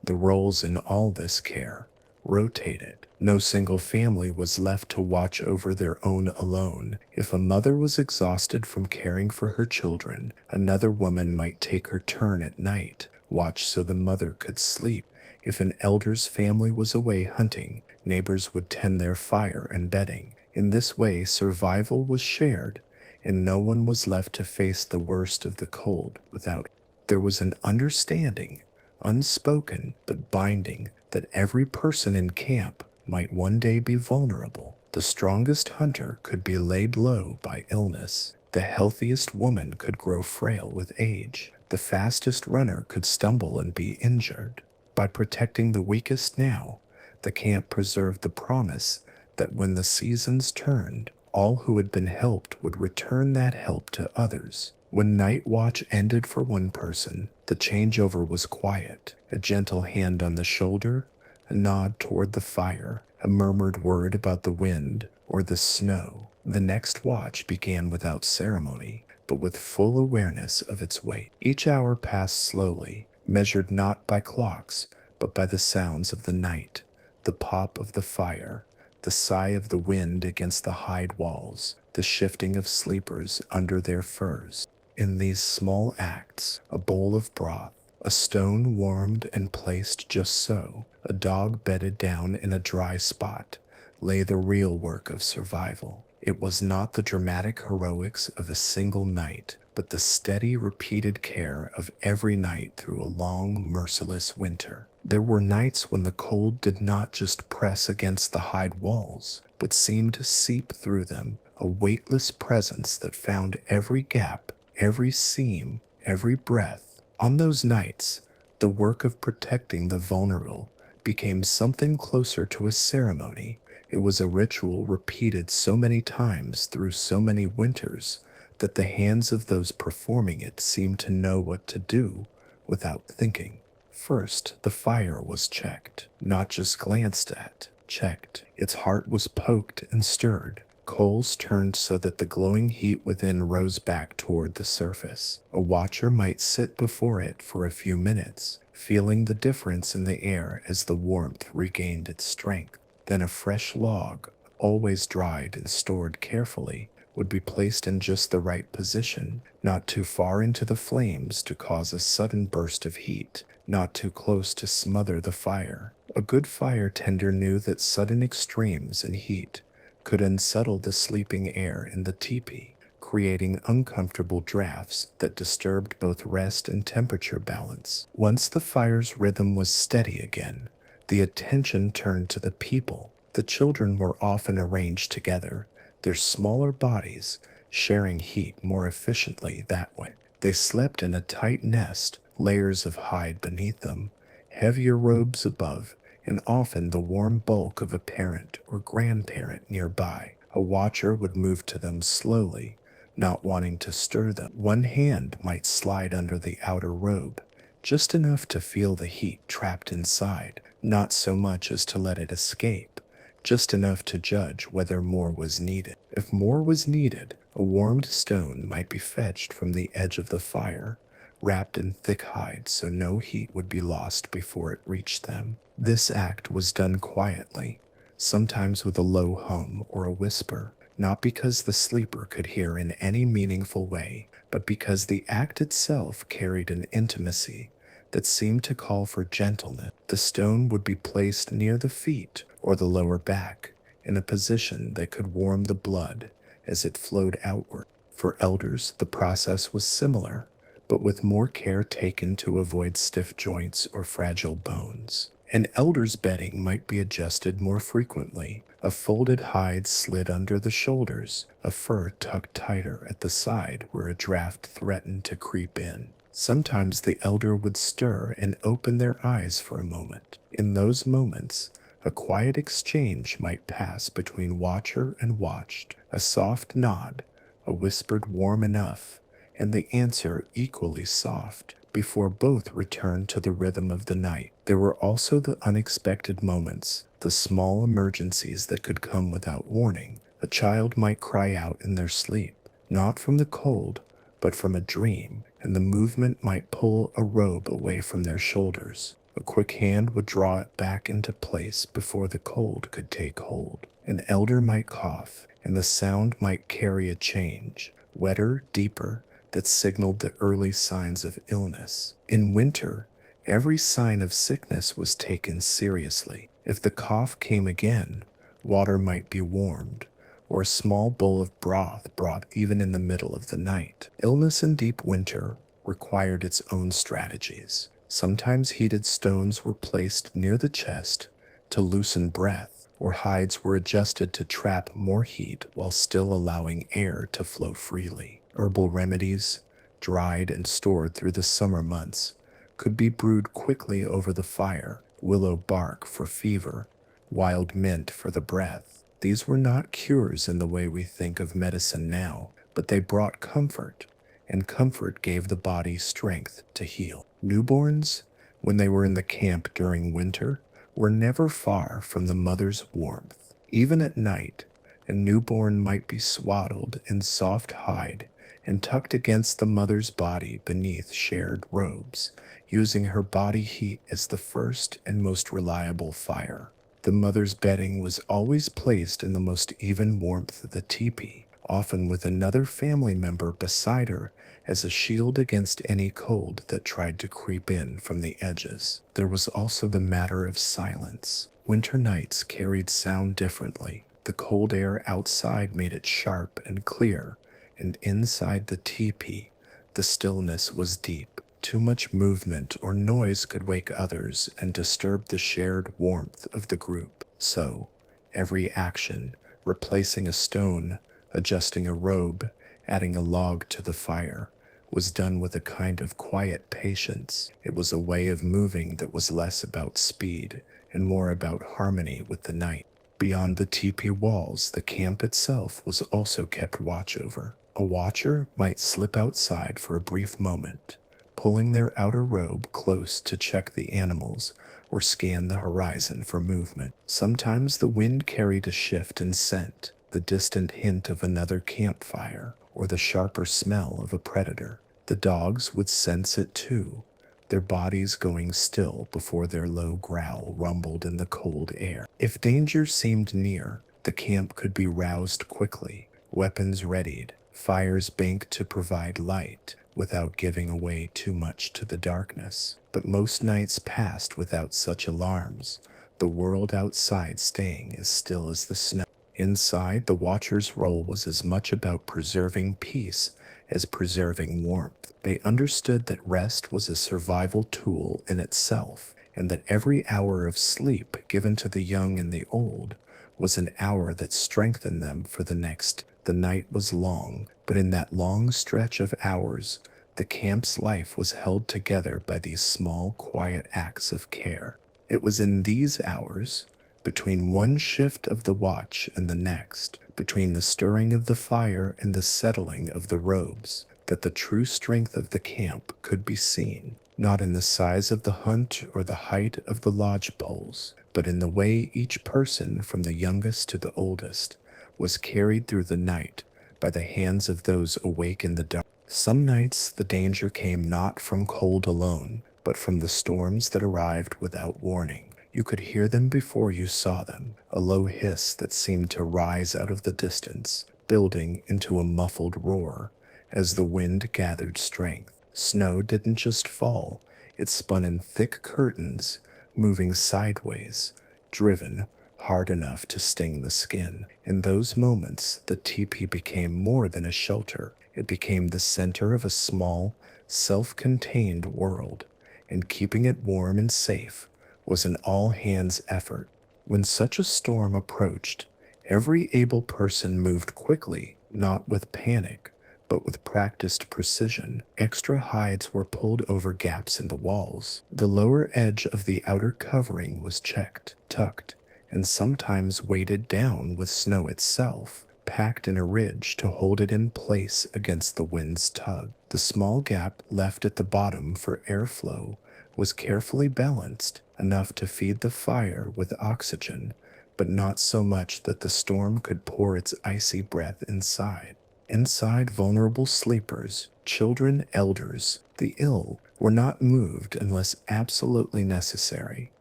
The roles in all this care rotated. No single family was left to watch over their own alone. If a mother was exhausted from caring for her children, another woman might take her turn at night, watch so the mother could sleep. If an elder's family was away hunting, neighbors would tend their fire and bedding. In this way, survival was shared, and no one was left to face the worst of the cold without. There was an understanding, unspoken but binding, that every person in camp might one day be vulnerable. The strongest hunter could be laid low by illness. The healthiest woman could grow frail with age. The fastest runner could stumble and be injured. By protecting the weakest now, the camp preserved the promise that when the seasons turned, all who had been helped would return that help to others. When night watch ended for one person, the changeover was quiet. A gentle hand on the shoulder, a nod toward the fire, a murmured word about the wind or the snow. The next watch began without ceremony, but with full awareness of its weight. Each hour passed slowly, measured not by clocks, but by the sounds of the night, the pop of the fire, the sigh of the wind against the hide walls, the shifting of sleepers under their furs. In these small acts, a bowl of broth, a stone warmed and placed just so, a dog bedded down in a dry spot, lay the real work of survival. It was not the dramatic heroics of a single night, but the steady, repeated care of every night through a long, merciless winter. There were nights when the cold did not just press against the hide walls, but seemed to seep through them, a weightless presence that found every gap, every seam, every breath. On those nights, the work of protecting the vulnerable became something closer to a ceremony. It was a ritual repeated so many times through so many winters that the hands of those performing it seemed to know what to do without thinking. First, the fire was checked, not just glanced at. checked. Its heart was poked and stirred. Coals turned so that the glowing heat within rose back toward the surface. A watcher might sit before it for a few minutes, feeling the difference in the air as the warmth regained its strength. Then a fresh log, always dried and stored carefully, would be placed in just the right position, not too far into the flames to cause a sudden burst of heat, not too close to smother the fire. A good fire tender knew that sudden extremes in heat could unsettle the sleeping air in the teepee, creating uncomfortable drafts that disturbed both rest and temperature balance. Once the fire's rhythm was steady again, the attention turned to the people. The children were often arranged together, their smaller bodies sharing heat more efficiently that way. They slept in a tight nest, layers of hide beneath them, heavier robes above, and often the warm bulk of a parent or grandparent nearby. A watcher would move to them slowly, not wanting to stir them. One hand might slide under the outer robe, just enough to feel the heat trapped inside, not so much as to let it escape, just enough to judge whether more was needed. If more was needed, a warmed stone might be fetched from the edge of the fire, wrapped in thick hide so no heat would be lost before it reached them. This act was done quietly, sometimes with a low hum or a whisper, not because the sleeper could hear in any meaningful way, but because the act itself carried an intimacy that seemed to call for gentleness. The stone would be placed near the feet or the lower back, in a position that could warm the blood as it flowed outward. For elders, the process was similar, but with more care taken to avoid stiff joints or fragile bones. An elder's bedding might be adjusted more frequently, a folded hide slid under the shoulders, a fur tucked tighter at the side where a draft threatened to creep in. Sometimes the elder would stir and open their eyes for a moment. In those moments, a quiet exchange might pass between watcher and watched, a soft nod, a whispered warm enough, and the answer equally soft, before both returned to the rhythm of the night. There were also the unexpected moments, the small emergencies that could come without warning. A child might cry out in their sleep, not from the cold, but from a dream, and the movement might pull a robe away from their shoulders. A quick hand would draw it back into place before the cold could take hold. An elder might cough, and the sound might carry a change, wetter, deeper, that signaled the early signs of illness. In winter, every sign of sickness was taken seriously. If the cough came again, water might be warmed, or a small bowl of broth brought even in the middle of the night. Illness in deep winter required its own strategies. Sometimes heated stones were placed near the chest to loosen breath, or hides were adjusted to trap more heat while still allowing air to flow freely. Herbal remedies, dried and stored through the summer months, could be brewed quickly over the fire. Willow bark for fever, wild mint for the breath. These were not cures in the way we think of medicine now, but they brought comfort, and comfort gave the body strength to heal. Newborns, when they were in the camp during winter, were never far from the mother's warmth. Even at night, a newborn might be swaddled in soft hide and tucked against the mother's body beneath shared robes, using her body heat as the first and most reliable fire. The mother's bedding was always placed in the most even warmth of the teepee, often with another family member beside her as a shield against any cold that tried to creep in from the edges. There was also the matter of silence. Winter nights carried sound differently. The cold air outside made it sharp and clear, and inside the teepee, the stillness was deep. Too much movement or noise could wake others and disturb the shared warmth of the group. So, every action, replacing a stone, adjusting a robe, adding a log to the fire, was done with a kind of quiet patience. It was a way of moving that was less about speed and more about harmony with the night. Beyond the teepee walls, the camp itself was also kept watch over. A watcher might slip outside for a brief moment, pulling their outer robe close to check the animals or scan the horizon for movement. Sometimes the wind carried a shift in scent, the distant hint of another campfire, or the sharper smell of a predator. The dogs would sense it too, their bodies going still before their low growl rumbled in the cold air. If danger seemed near, the camp could be roused quickly, weapons readied, fires banked to provide light without giving away too much to the darkness. But most nights passed without such alarms, the world outside staying as still as the snow. Inside, the watcher's role was as much about preserving peace as preserving warmth. They understood that rest was a survival tool in itself, and that every hour of sleep given to the young and the old was an hour that strengthened them for the next. The night was long, but in that long stretch of hours, the camp's life was held together by these small, quiet acts of care. It was in these hours, between one shift of the watch and the next, between the stirring of the fire and the settling of the robes, that the true strength of the camp could be seen, not in the size of the hunt or the height of the lodge poles, but in the way each person, from the youngest to the oldest, was carried through the night by the hands of those awake in the dark. Some nights the danger came not from cold alone, but from the storms that arrived without warning. You could hear them before you saw them, a low hiss that seemed to rise out of the distance, building into a muffled roar as the wind gathered strength. Snow didn't just fall, it spun in thick curtains, moving sideways, driven hard enough to sting the skin. In those moments, the teepee became more than a shelter. It became the center of a small, self-contained world, and keeping it warm and safe was an all-hands effort. When such a storm approached, every able person moved quickly, not with panic, but with practiced precision. Extra hides were pulled over gaps in the walls. The lower edge of the outer covering was checked, tucked, and sometimes weighted down with snow itself, packed in a ridge to hold it in place against the wind's tug. The small gap left at the bottom for airflow was carefully balanced, enough to feed the fire with oxygen, but not so much that the storm could pour its icy breath inside. Inside, vulnerable sleepers, children, elders, the ill, were not moved unless absolutely necessary.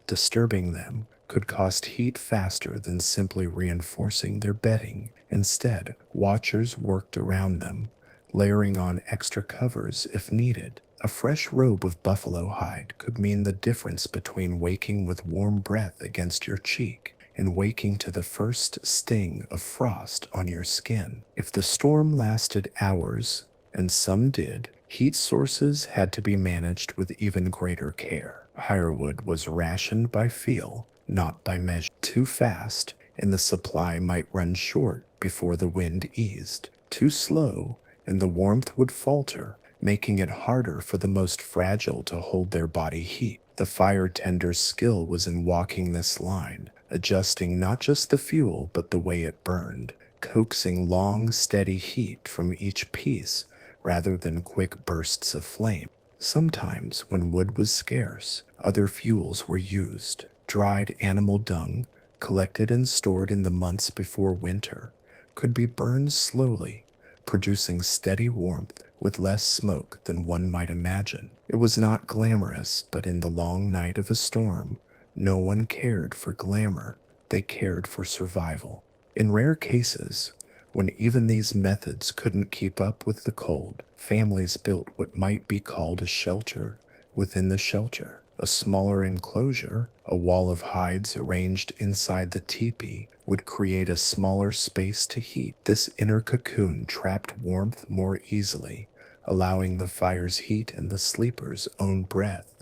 Disturbing them could cost heat faster than simply reinforcing their bedding. Instead, watchers worked around them, layering on extra covers if needed. A fresh robe of buffalo hide could mean the difference between waking with warm breath against your cheek and waking to the first sting of frost on your skin. If the storm lasted hours, and some did, heat sources had to be managed with even greater care. Firewood was rationed by feel, not by measure. Too fast, and the supply might run short before the wind eased. Too slow, and the warmth would falter, making it harder for the most fragile to hold their body heat. The fire tender's skill was in walking this line, adjusting not just the fuel but the way it burned, coaxing long, steady heat from each piece rather than quick bursts of flame. Sometimes, when wood was scarce, other fuels were used. Dried animal dung, collected and stored in the months before winter, could be burned slowly, producing steady warmth with less smoke than one might imagine. It was not glamorous, but in the long night of a storm, no one cared for glamour, they cared for survival. In rare cases, when even these methods couldn't keep up with the cold, families built what might be called a shelter within the shelter. A smaller enclosure, a wall of hides arranged inside the teepee, would create a smaller space to heat. This inner cocoon trapped warmth more easily, allowing the fire's heat and the sleeper's own breath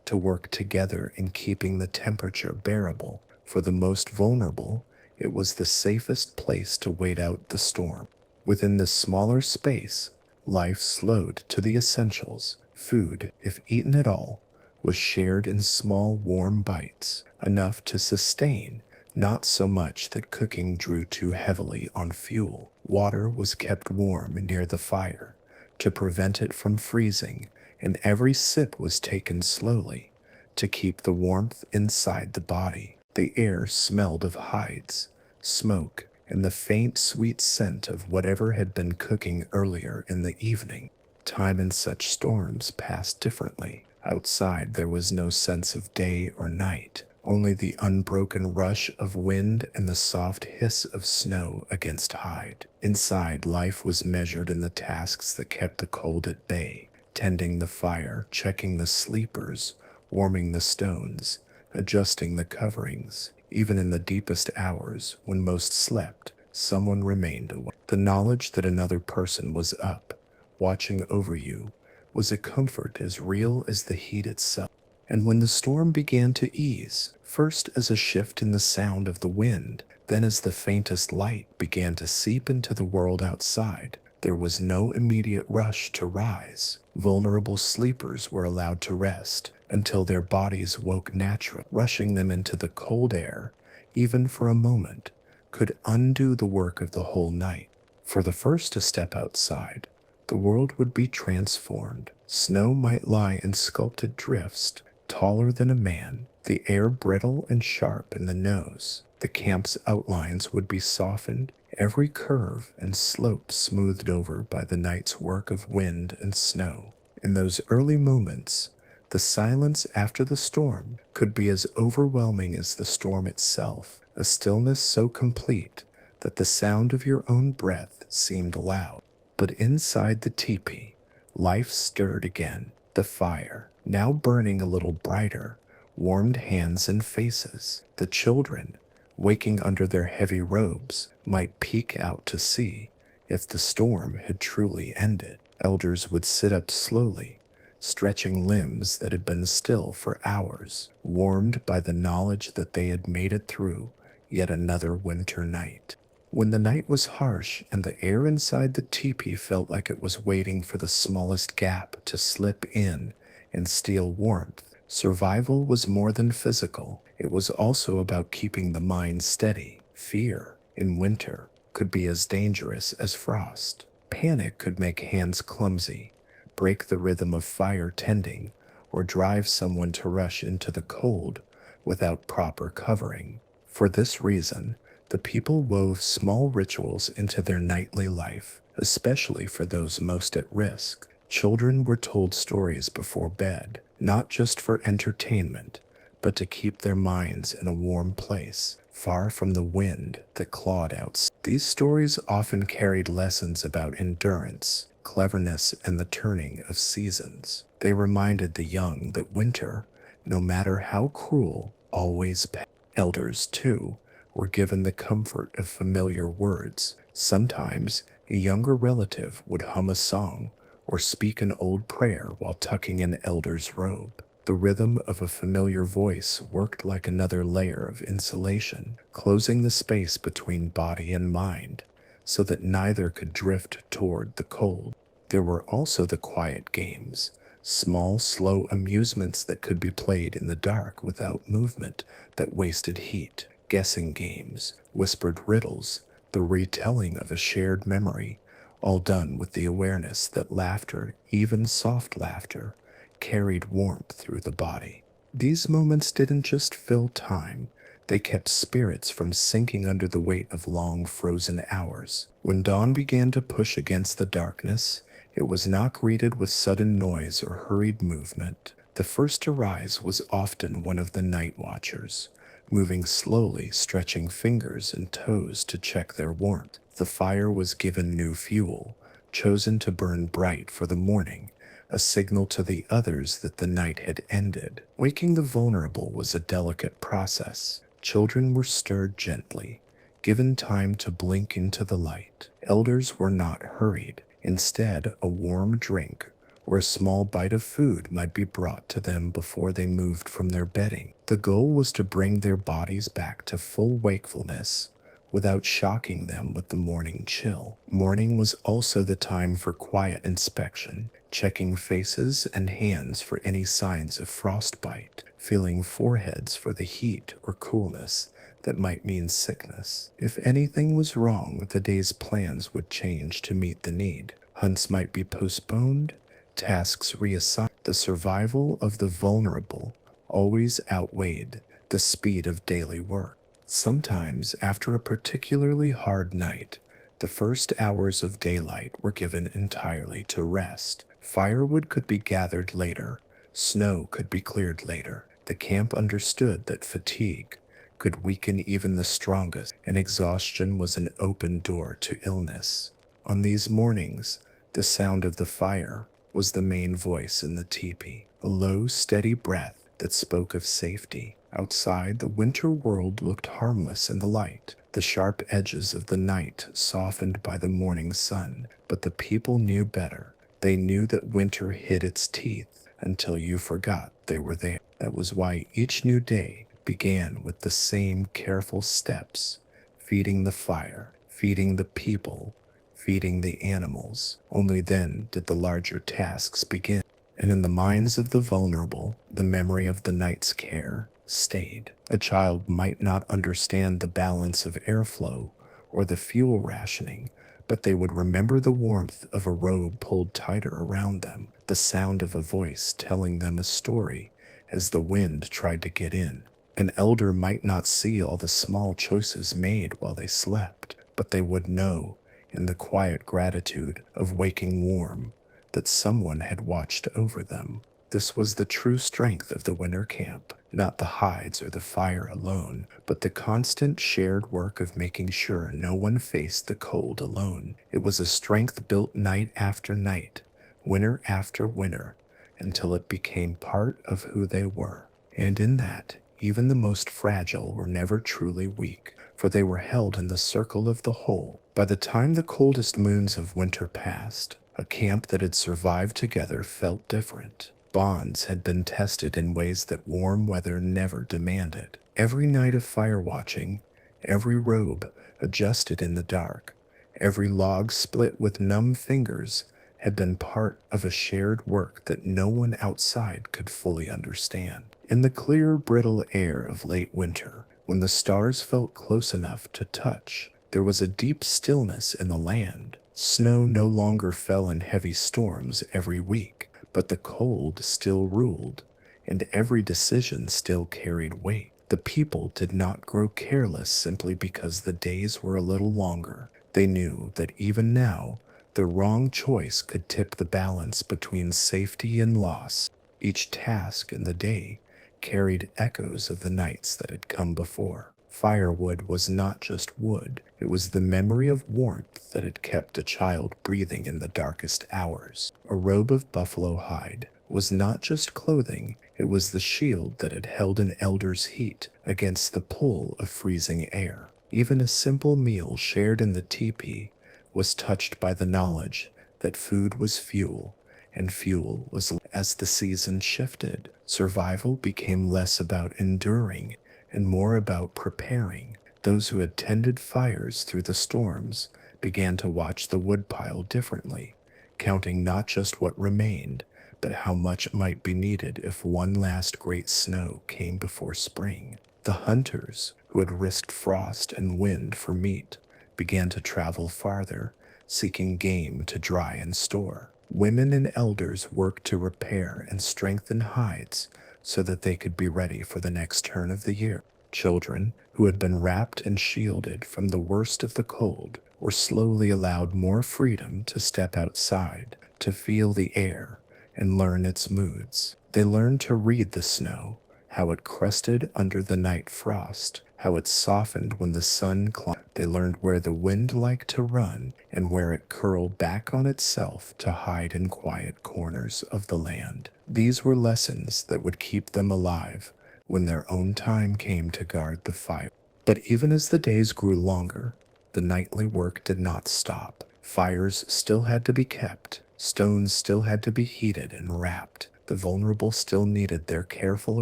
to work together in keeping the temperature bearable. For the most vulnerable, it was the safest place to wait out the storm. Within this smaller space, life slowed to the essentials. Food, if eaten at all, was shared in small warm bites, enough to sustain, not so much that cooking drew too heavily on fuel. Water was kept warm near the fire to prevent it from freezing, and every sip was taken slowly, to keep the warmth inside the body. The air smelled of hides, smoke, and the faint sweet scent of whatever had been cooking earlier in the evening. Time in such storms passed differently. Outside there was no sense of day or night, only the unbroken rush of wind and the soft hiss of snow against hide. Inside, life was measured in the tasks that kept the cold at bay: tending the fire, checking the sleepers, warming the stones, adjusting the coverings. Even in the deepest hours, when most slept, someone remained awake. The knowledge that another person was up, watching over you, was a comfort as real as the heat itself. And when the storm began to ease, first as a shift in the sound of the wind, then as the faintest light began to seep into the world outside, there was no immediate rush to rise. Vulnerable sleepers were allowed to rest until their bodies woke naturally. Rushing them into the cold air, even for a moment, could undo the work of the whole night. For the first to step outside, the world would be transformed. Snow might lie in sculpted drifts, taller than a man, the air brittle and sharp in the nose. The camp's outlines would be softened, every curve and slope smoothed over by the night's work of wind and snow. In those early moments, the silence after the storm could be as overwhelming as the storm itself, a stillness so complete that the sound of your own breath seemed loud. But inside the teepee, life stirred again. The fire, now burning a little brighter, warmed hands and faces. The children, waking under their heavy robes, might peek out to see if the storm had truly ended. Elders would sit up slowly, stretching limbs that had been still for hours, warmed by the knowledge that they had made it through yet another winter night. When the night was harsh and the air inside the teepee felt like it was waiting for the smallest gap to slip in and steal warmth, survival was more than physical. It was also about keeping the mind steady. Fear, in winter, could be as dangerous as frost. Panic could make hands clumsy, break the rhythm of fire tending, or drive someone to rush into the cold without proper covering. For this reason, the people wove small rituals into their nightly life, especially for those most at risk. Children were told stories before bed, not just for entertainment, but to keep their minds in a warm place, far from the wind that clawed outside. These stories often carried lessons about endurance, cleverness, and the turning of seasons. They reminded the young that winter, no matter how cruel, always passes. Elders, too, were given the comfort of familiar words. Sometimes a younger relative would hum a song or speak an old prayer while tucking an elder's robe. The rhythm of a familiar voice worked like another layer of insulation, closing the space between body and mind so that neither could drift toward the cold. There were also the quiet games, small, slow amusements that could be played in the dark without movement that wasted heat. Guessing games, whispered riddles, the retelling of a shared memory, all done with the awareness that laughter, even soft laughter, carried warmth through the body. These moments didn't just fill time, they kept spirits from sinking under the weight of long frozen hours. When dawn began to push against the darkness, it was not greeted with sudden noise or hurried movement. The first to rise was often one of the night watchers, moving slowly, stretching fingers and toes to check their warmth. The fire was given new fuel, chosen to burn bright for the morning, a signal to the others that the night had ended. Waking the vulnerable was a delicate process. Children were stirred gently, given time to blink into the light. Elders were not hurried. Instead, a warm drink or a small bite of food might be brought to them before they moved from their bedding. The goal was to bring their bodies back to full wakefulness without shocking them with the morning chill. Morning was also the time for quiet inspection, checking faces and hands for any signs of frostbite, feeling foreheads for the heat or coolness that might mean sickness. If anything was wrong, the day's plans would change to meet the need. Hunts might be postponed, tasks reassigned. The survival of the vulnerable always outweighed the speed of daily work. Sometimes, after a particularly hard night, the first hours of daylight were given entirely to rest. Firewood could be gathered later, snow could be cleared later. The camp understood that fatigue could weaken even the strongest, and exhaustion was an open door to illness. On these mornings, the sound of the fire was the main voice in the teepee, a low, steady breath that spoke of safety. Outside, the winter world looked harmless in the light, the sharp edges of the night softened by the morning sun. But the people knew better. They knew that winter hid its teeth until you forgot they were there. That was why each new day began with the same careful steps, feeding the fire, feeding the people, feeding the animals. Only then did the larger tasks begin. And in the minds of the vulnerable, the memory of the night's care stayed. A child might not understand the balance of airflow or the fuel rationing, but they would remember the warmth of a robe pulled tighter around them, the sound of a voice telling them a story as the wind tried to get in. An elder might not see all the small choices made while they slept, but they would know, in the quiet gratitude of waking warm, that someone had watched over them. This was the true strength of the winter camp, not the hides or the fire alone, but the constant shared work of making sure no one faced the cold alone. It was a strength built night after night, winter after winter, until it became part of who they were. And in that, even the most fragile were never truly weak, for they were held in the circle of the whole. By the time the coldest moons of winter passed, a camp that had survived together felt different. Bonds had been tested in ways that warm weather never demanded. Every night of fire watching, every robe adjusted in the dark, every log split with numb fingers had been part of a shared work that no one outside could fully understand. In the clear, brittle air of late winter, when the stars felt close enough to touch, there was a deep stillness in the land. Snow no longer fell in heavy storms every week, but the cold still ruled, and every decision still carried weight. The people did not grow careless simply because the days were a little longer. They knew that even now, the wrong choice could tip the balance between safety and loss. Each task in the day carried echoes of the nights that had come before. Firewood was not just wood, it was the memory of warmth that had kept a child breathing in the darkest hours. A robe of buffalo hide was not just clothing, it was the shield that had held an elder's heat against the pull of freezing air. Even a simple meal shared in the teepee was touched by the knowledge that food was fuel, and fuel was. As the season shifted, survival became less about enduring and more about preparing. Those who had tended fires through the storms began to watch the woodpile differently, counting not just what remained, but how much might be needed if one last great snow came before spring. The hunters, who had risked frost and wind for meat, began to travel farther, seeking game to dry and store. Women and elders worked to repair and strengthen hides so that they could be ready for the next turn of the year. Children, who had been wrapped and shielded from the worst of the cold, were slowly allowed more freedom to step outside, to feel the air, and learn its moods. They learned to read the snow, how it crusted under the night frost, how it softened when the sun climbed. They learned where the wind liked to run and where it curled back on itself to hide in quiet corners of the land. These were lessons that would keep them alive when their own time came to guard the fire. But even as the days grew longer, the nightly work did not stop. Fires still had to be kept, stones still had to be heated and wrapped. The vulnerable still needed their careful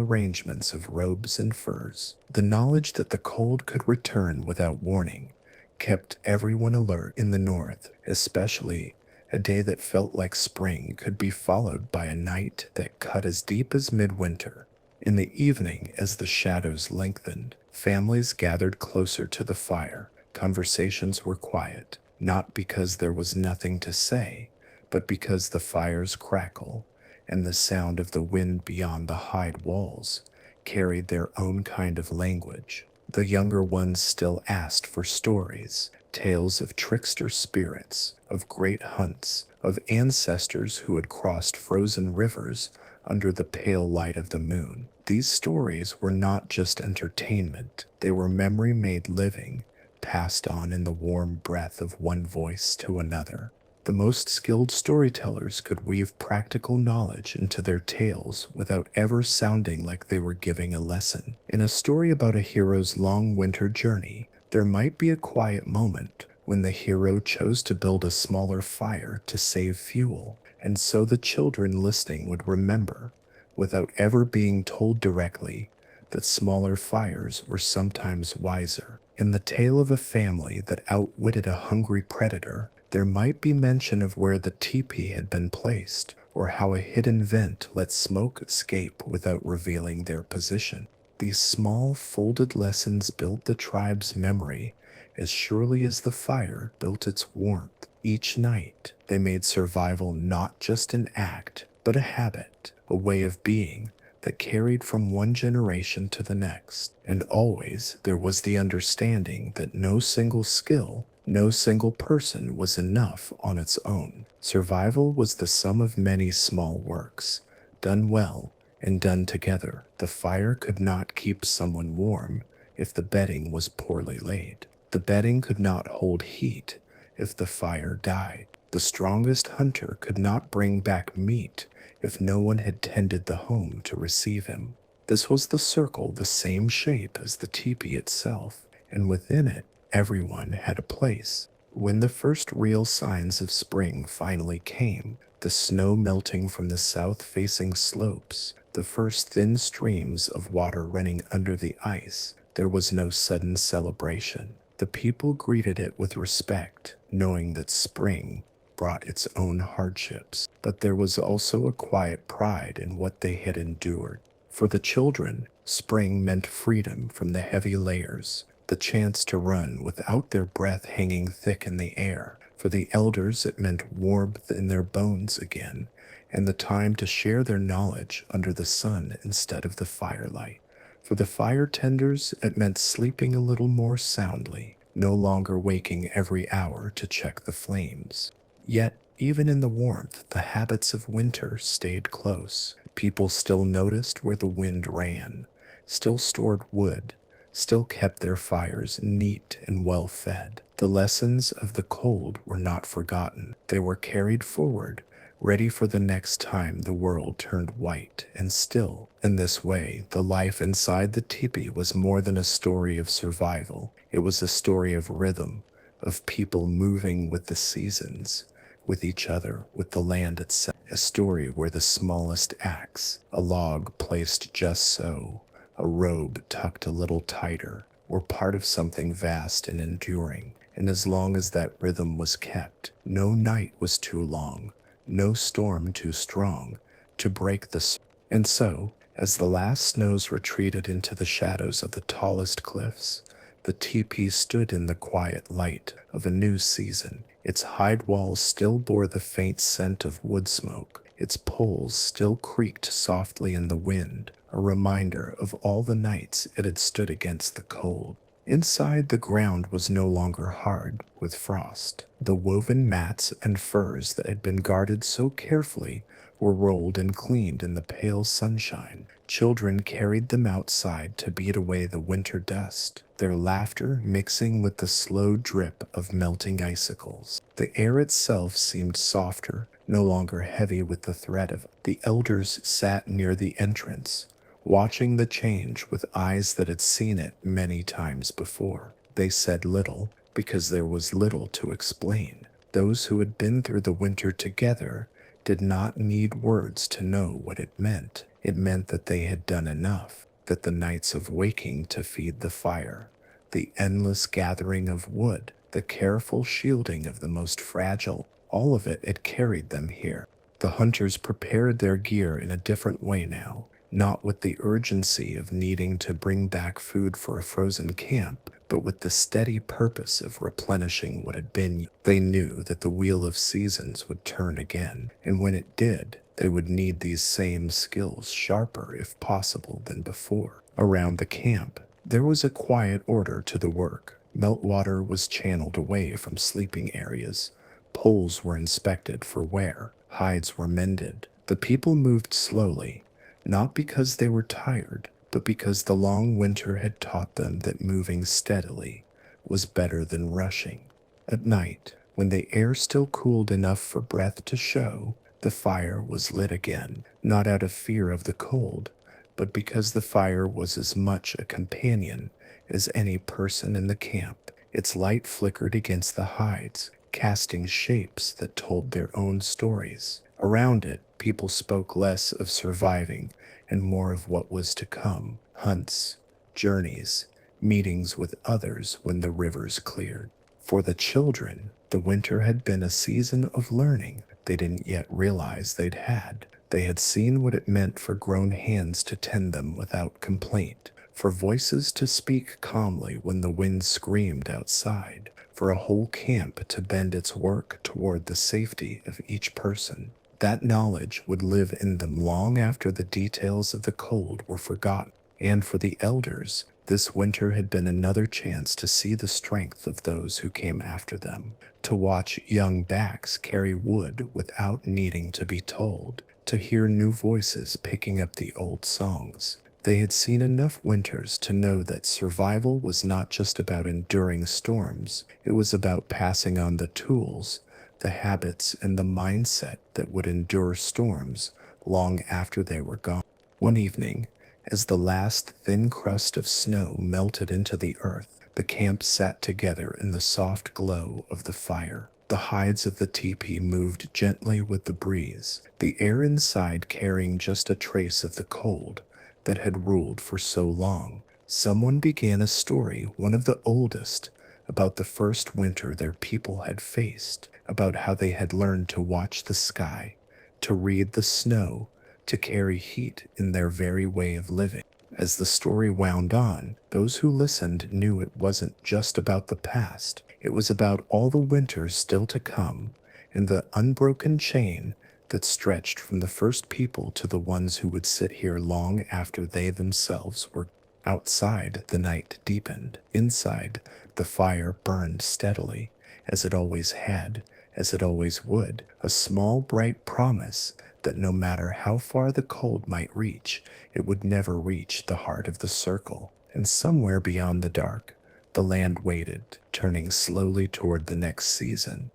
arrangements of robes and furs. The knowledge that the cold could return without warning kept everyone alert in the north, especially a day that felt like spring could be followed by a night that cut as deep as midwinter. In the evening, as the shadows lengthened, families gathered closer to the fire. Conversations were quiet, not because there was nothing to say, but because the fire's crackle and the sound of the wind beyond the hide walls carried their own kind of language. The younger ones still asked for stories, tales of trickster spirits, of great hunts, of ancestors who had crossed frozen rivers under the pale light of the moon. These stories were not just entertainment, they were memory made living, passed on in the warm breath of one voice to another. The most skilled storytellers could weave practical knowledge into their tales without ever sounding like they were giving a lesson. In a story about a hero's long winter journey, there might be a quiet moment when the hero chose to build a smaller fire to save fuel, and so the children listening would remember, without ever being told directly, that smaller fires were sometimes wiser. In the tale of a family that outwitted a hungry predator, there might be mention of where the teepee had been placed, or how a hidden vent let smoke escape without revealing their position. These small, folded lessons built the tribe's memory as surely as the fire built its warmth. Each night, they made survival not just an act, but a habit, a way of being that carried from one generation to the next. And always there was the understanding that no single skill, no single person was enough on its own. Survival was the sum of many small works, done well and done together. The fire could not keep someone warm if the bedding was poorly laid. The bedding could not hold heat if the fire died. The strongest hunter could not bring back meat if no one had tended the home to receive him. This was the circle, the same shape as the teepee itself, and within it, everyone had a place. When the first real signs of spring finally came, the snow melting from the south-facing slopes, the first thin streams of water running under the ice, there was no sudden celebration. The people greeted it with respect, knowing that spring brought its own hardships, but there was also a quiet pride in what they had endured. For the children, spring meant freedom from the heavy layers, the chance to run without their breath hanging thick in the air. For the elders, it meant warmth in their bones again, and the time to share their knowledge under the sun instead of the firelight. For the fire tenders, it meant sleeping a little more soundly, no longer waking every hour to check the flames. Yet, even in the warmth, the habits of winter stayed close. People still noticed where the wind ran, still stored wood, still kept their fires neat and well fed. The lessons of the cold were not forgotten. They were carried forward, ready for the next time the world turned white and still. In this way, the life inside the teepee was more than a story of survival. It was a story of rhythm, of people moving with the seasons, with each other, with the land itself. A story where the smallest axe, a log placed just so, a robe tucked a little tighter, were part of something vast and enduring. And as long as that rhythm was kept, no night was too long, no storm too strong to break the. And so, as the last snows retreated into the shadows of the tallest cliffs, the teepee stood in the quiet light of a new season. Its hide walls still bore the faint scent of wood smoke. Its poles still creaked softly in the wind, a reminder of all the nights it had stood against the cold. Inside, the ground was no longer hard with frost. The woven mats and furs that had been guarded so carefully were rolled and cleaned in the pale sunshine. Children carried them outside to beat away the winter dust, their laughter mixing with the slow drip of melting icicles. The air itself seemed softer, no longer heavy with the threat of. The elders sat near the entrance, watching the change with eyes that had seen it many times before. They said little, because there was little to explain. Those who had been through the winter together did not need words to know what it meant. It meant that they had done enough, that the nights of waking to feed the fire, the endless gathering of wood, the careful shielding of the most fragile, all of it had carried them here. The hunters prepared their gear in a different way now, not with the urgency of needing to bring back food for a frozen camp, but with the steady purpose of replenishing what had been. They knew that the wheel of seasons would turn again, and when it did, They would need these same skills sharper, if possible, than before. Around the camp, there was a quiet order to the work. Meltwater was channeled away from sleeping areas. Poles were inspected for wear. Hides were mended. The people moved slowly, not because they were tired, but because the long winter had taught them that moving steadily was better than rushing. At night, when the air still cooled enough for breath to show, the fire was lit again, not out of fear of the cold, but because the fire was as much a companion as any person in the camp. Its light flickered against the hides, casting shapes that told their own stories. Around it, people spoke less of surviving and more of what was to come: hunts, journeys, meetings with others when the rivers cleared. For the children, the winter had been a season of learning they didn't yet realize they'd had. They had seen what it meant for grown hands to tend them without complaint, for voices to speak calmly when the wind screamed outside, for a whole camp to bend its work toward the safety of each person. That knowledge would live in them long after the details of the cold were forgotten. And for the elders, this winter had been another chance to see the strength of those who came after them, to watch young backs carry wood without needing to be told, to hear new voices picking up the old songs. They had seen enough winters to know that survival was not just about enduring storms, it was about passing on the tools, the habits, and the mindset that would endure storms long after they were gone. One evening, as the last thin crust of snow melted into the earth, the camp sat together in the soft glow of the fire. The hides of the tepee moved gently with the breeze, the air inside carrying just a trace of the cold that had ruled for so long. Someone began a story, one of the oldest, about the first winter their people had faced, about how they had learned to watch the sky, to read the snow, to carry heat in their very way of living. As the story wound on, those who listened knew it wasn't just about the past. It was about all the winters still to come, and the unbroken chain that stretched from the first people to the ones who would sit here long after they themselves were. Outside, the night deepened. Inside, the fire burned steadily, as it always had, as it always would, a small bright promise that no matter how far the cold might reach, it would never reach the heart of the circle. And somewhere beyond the dark, the land waited, turning slowly toward the next season.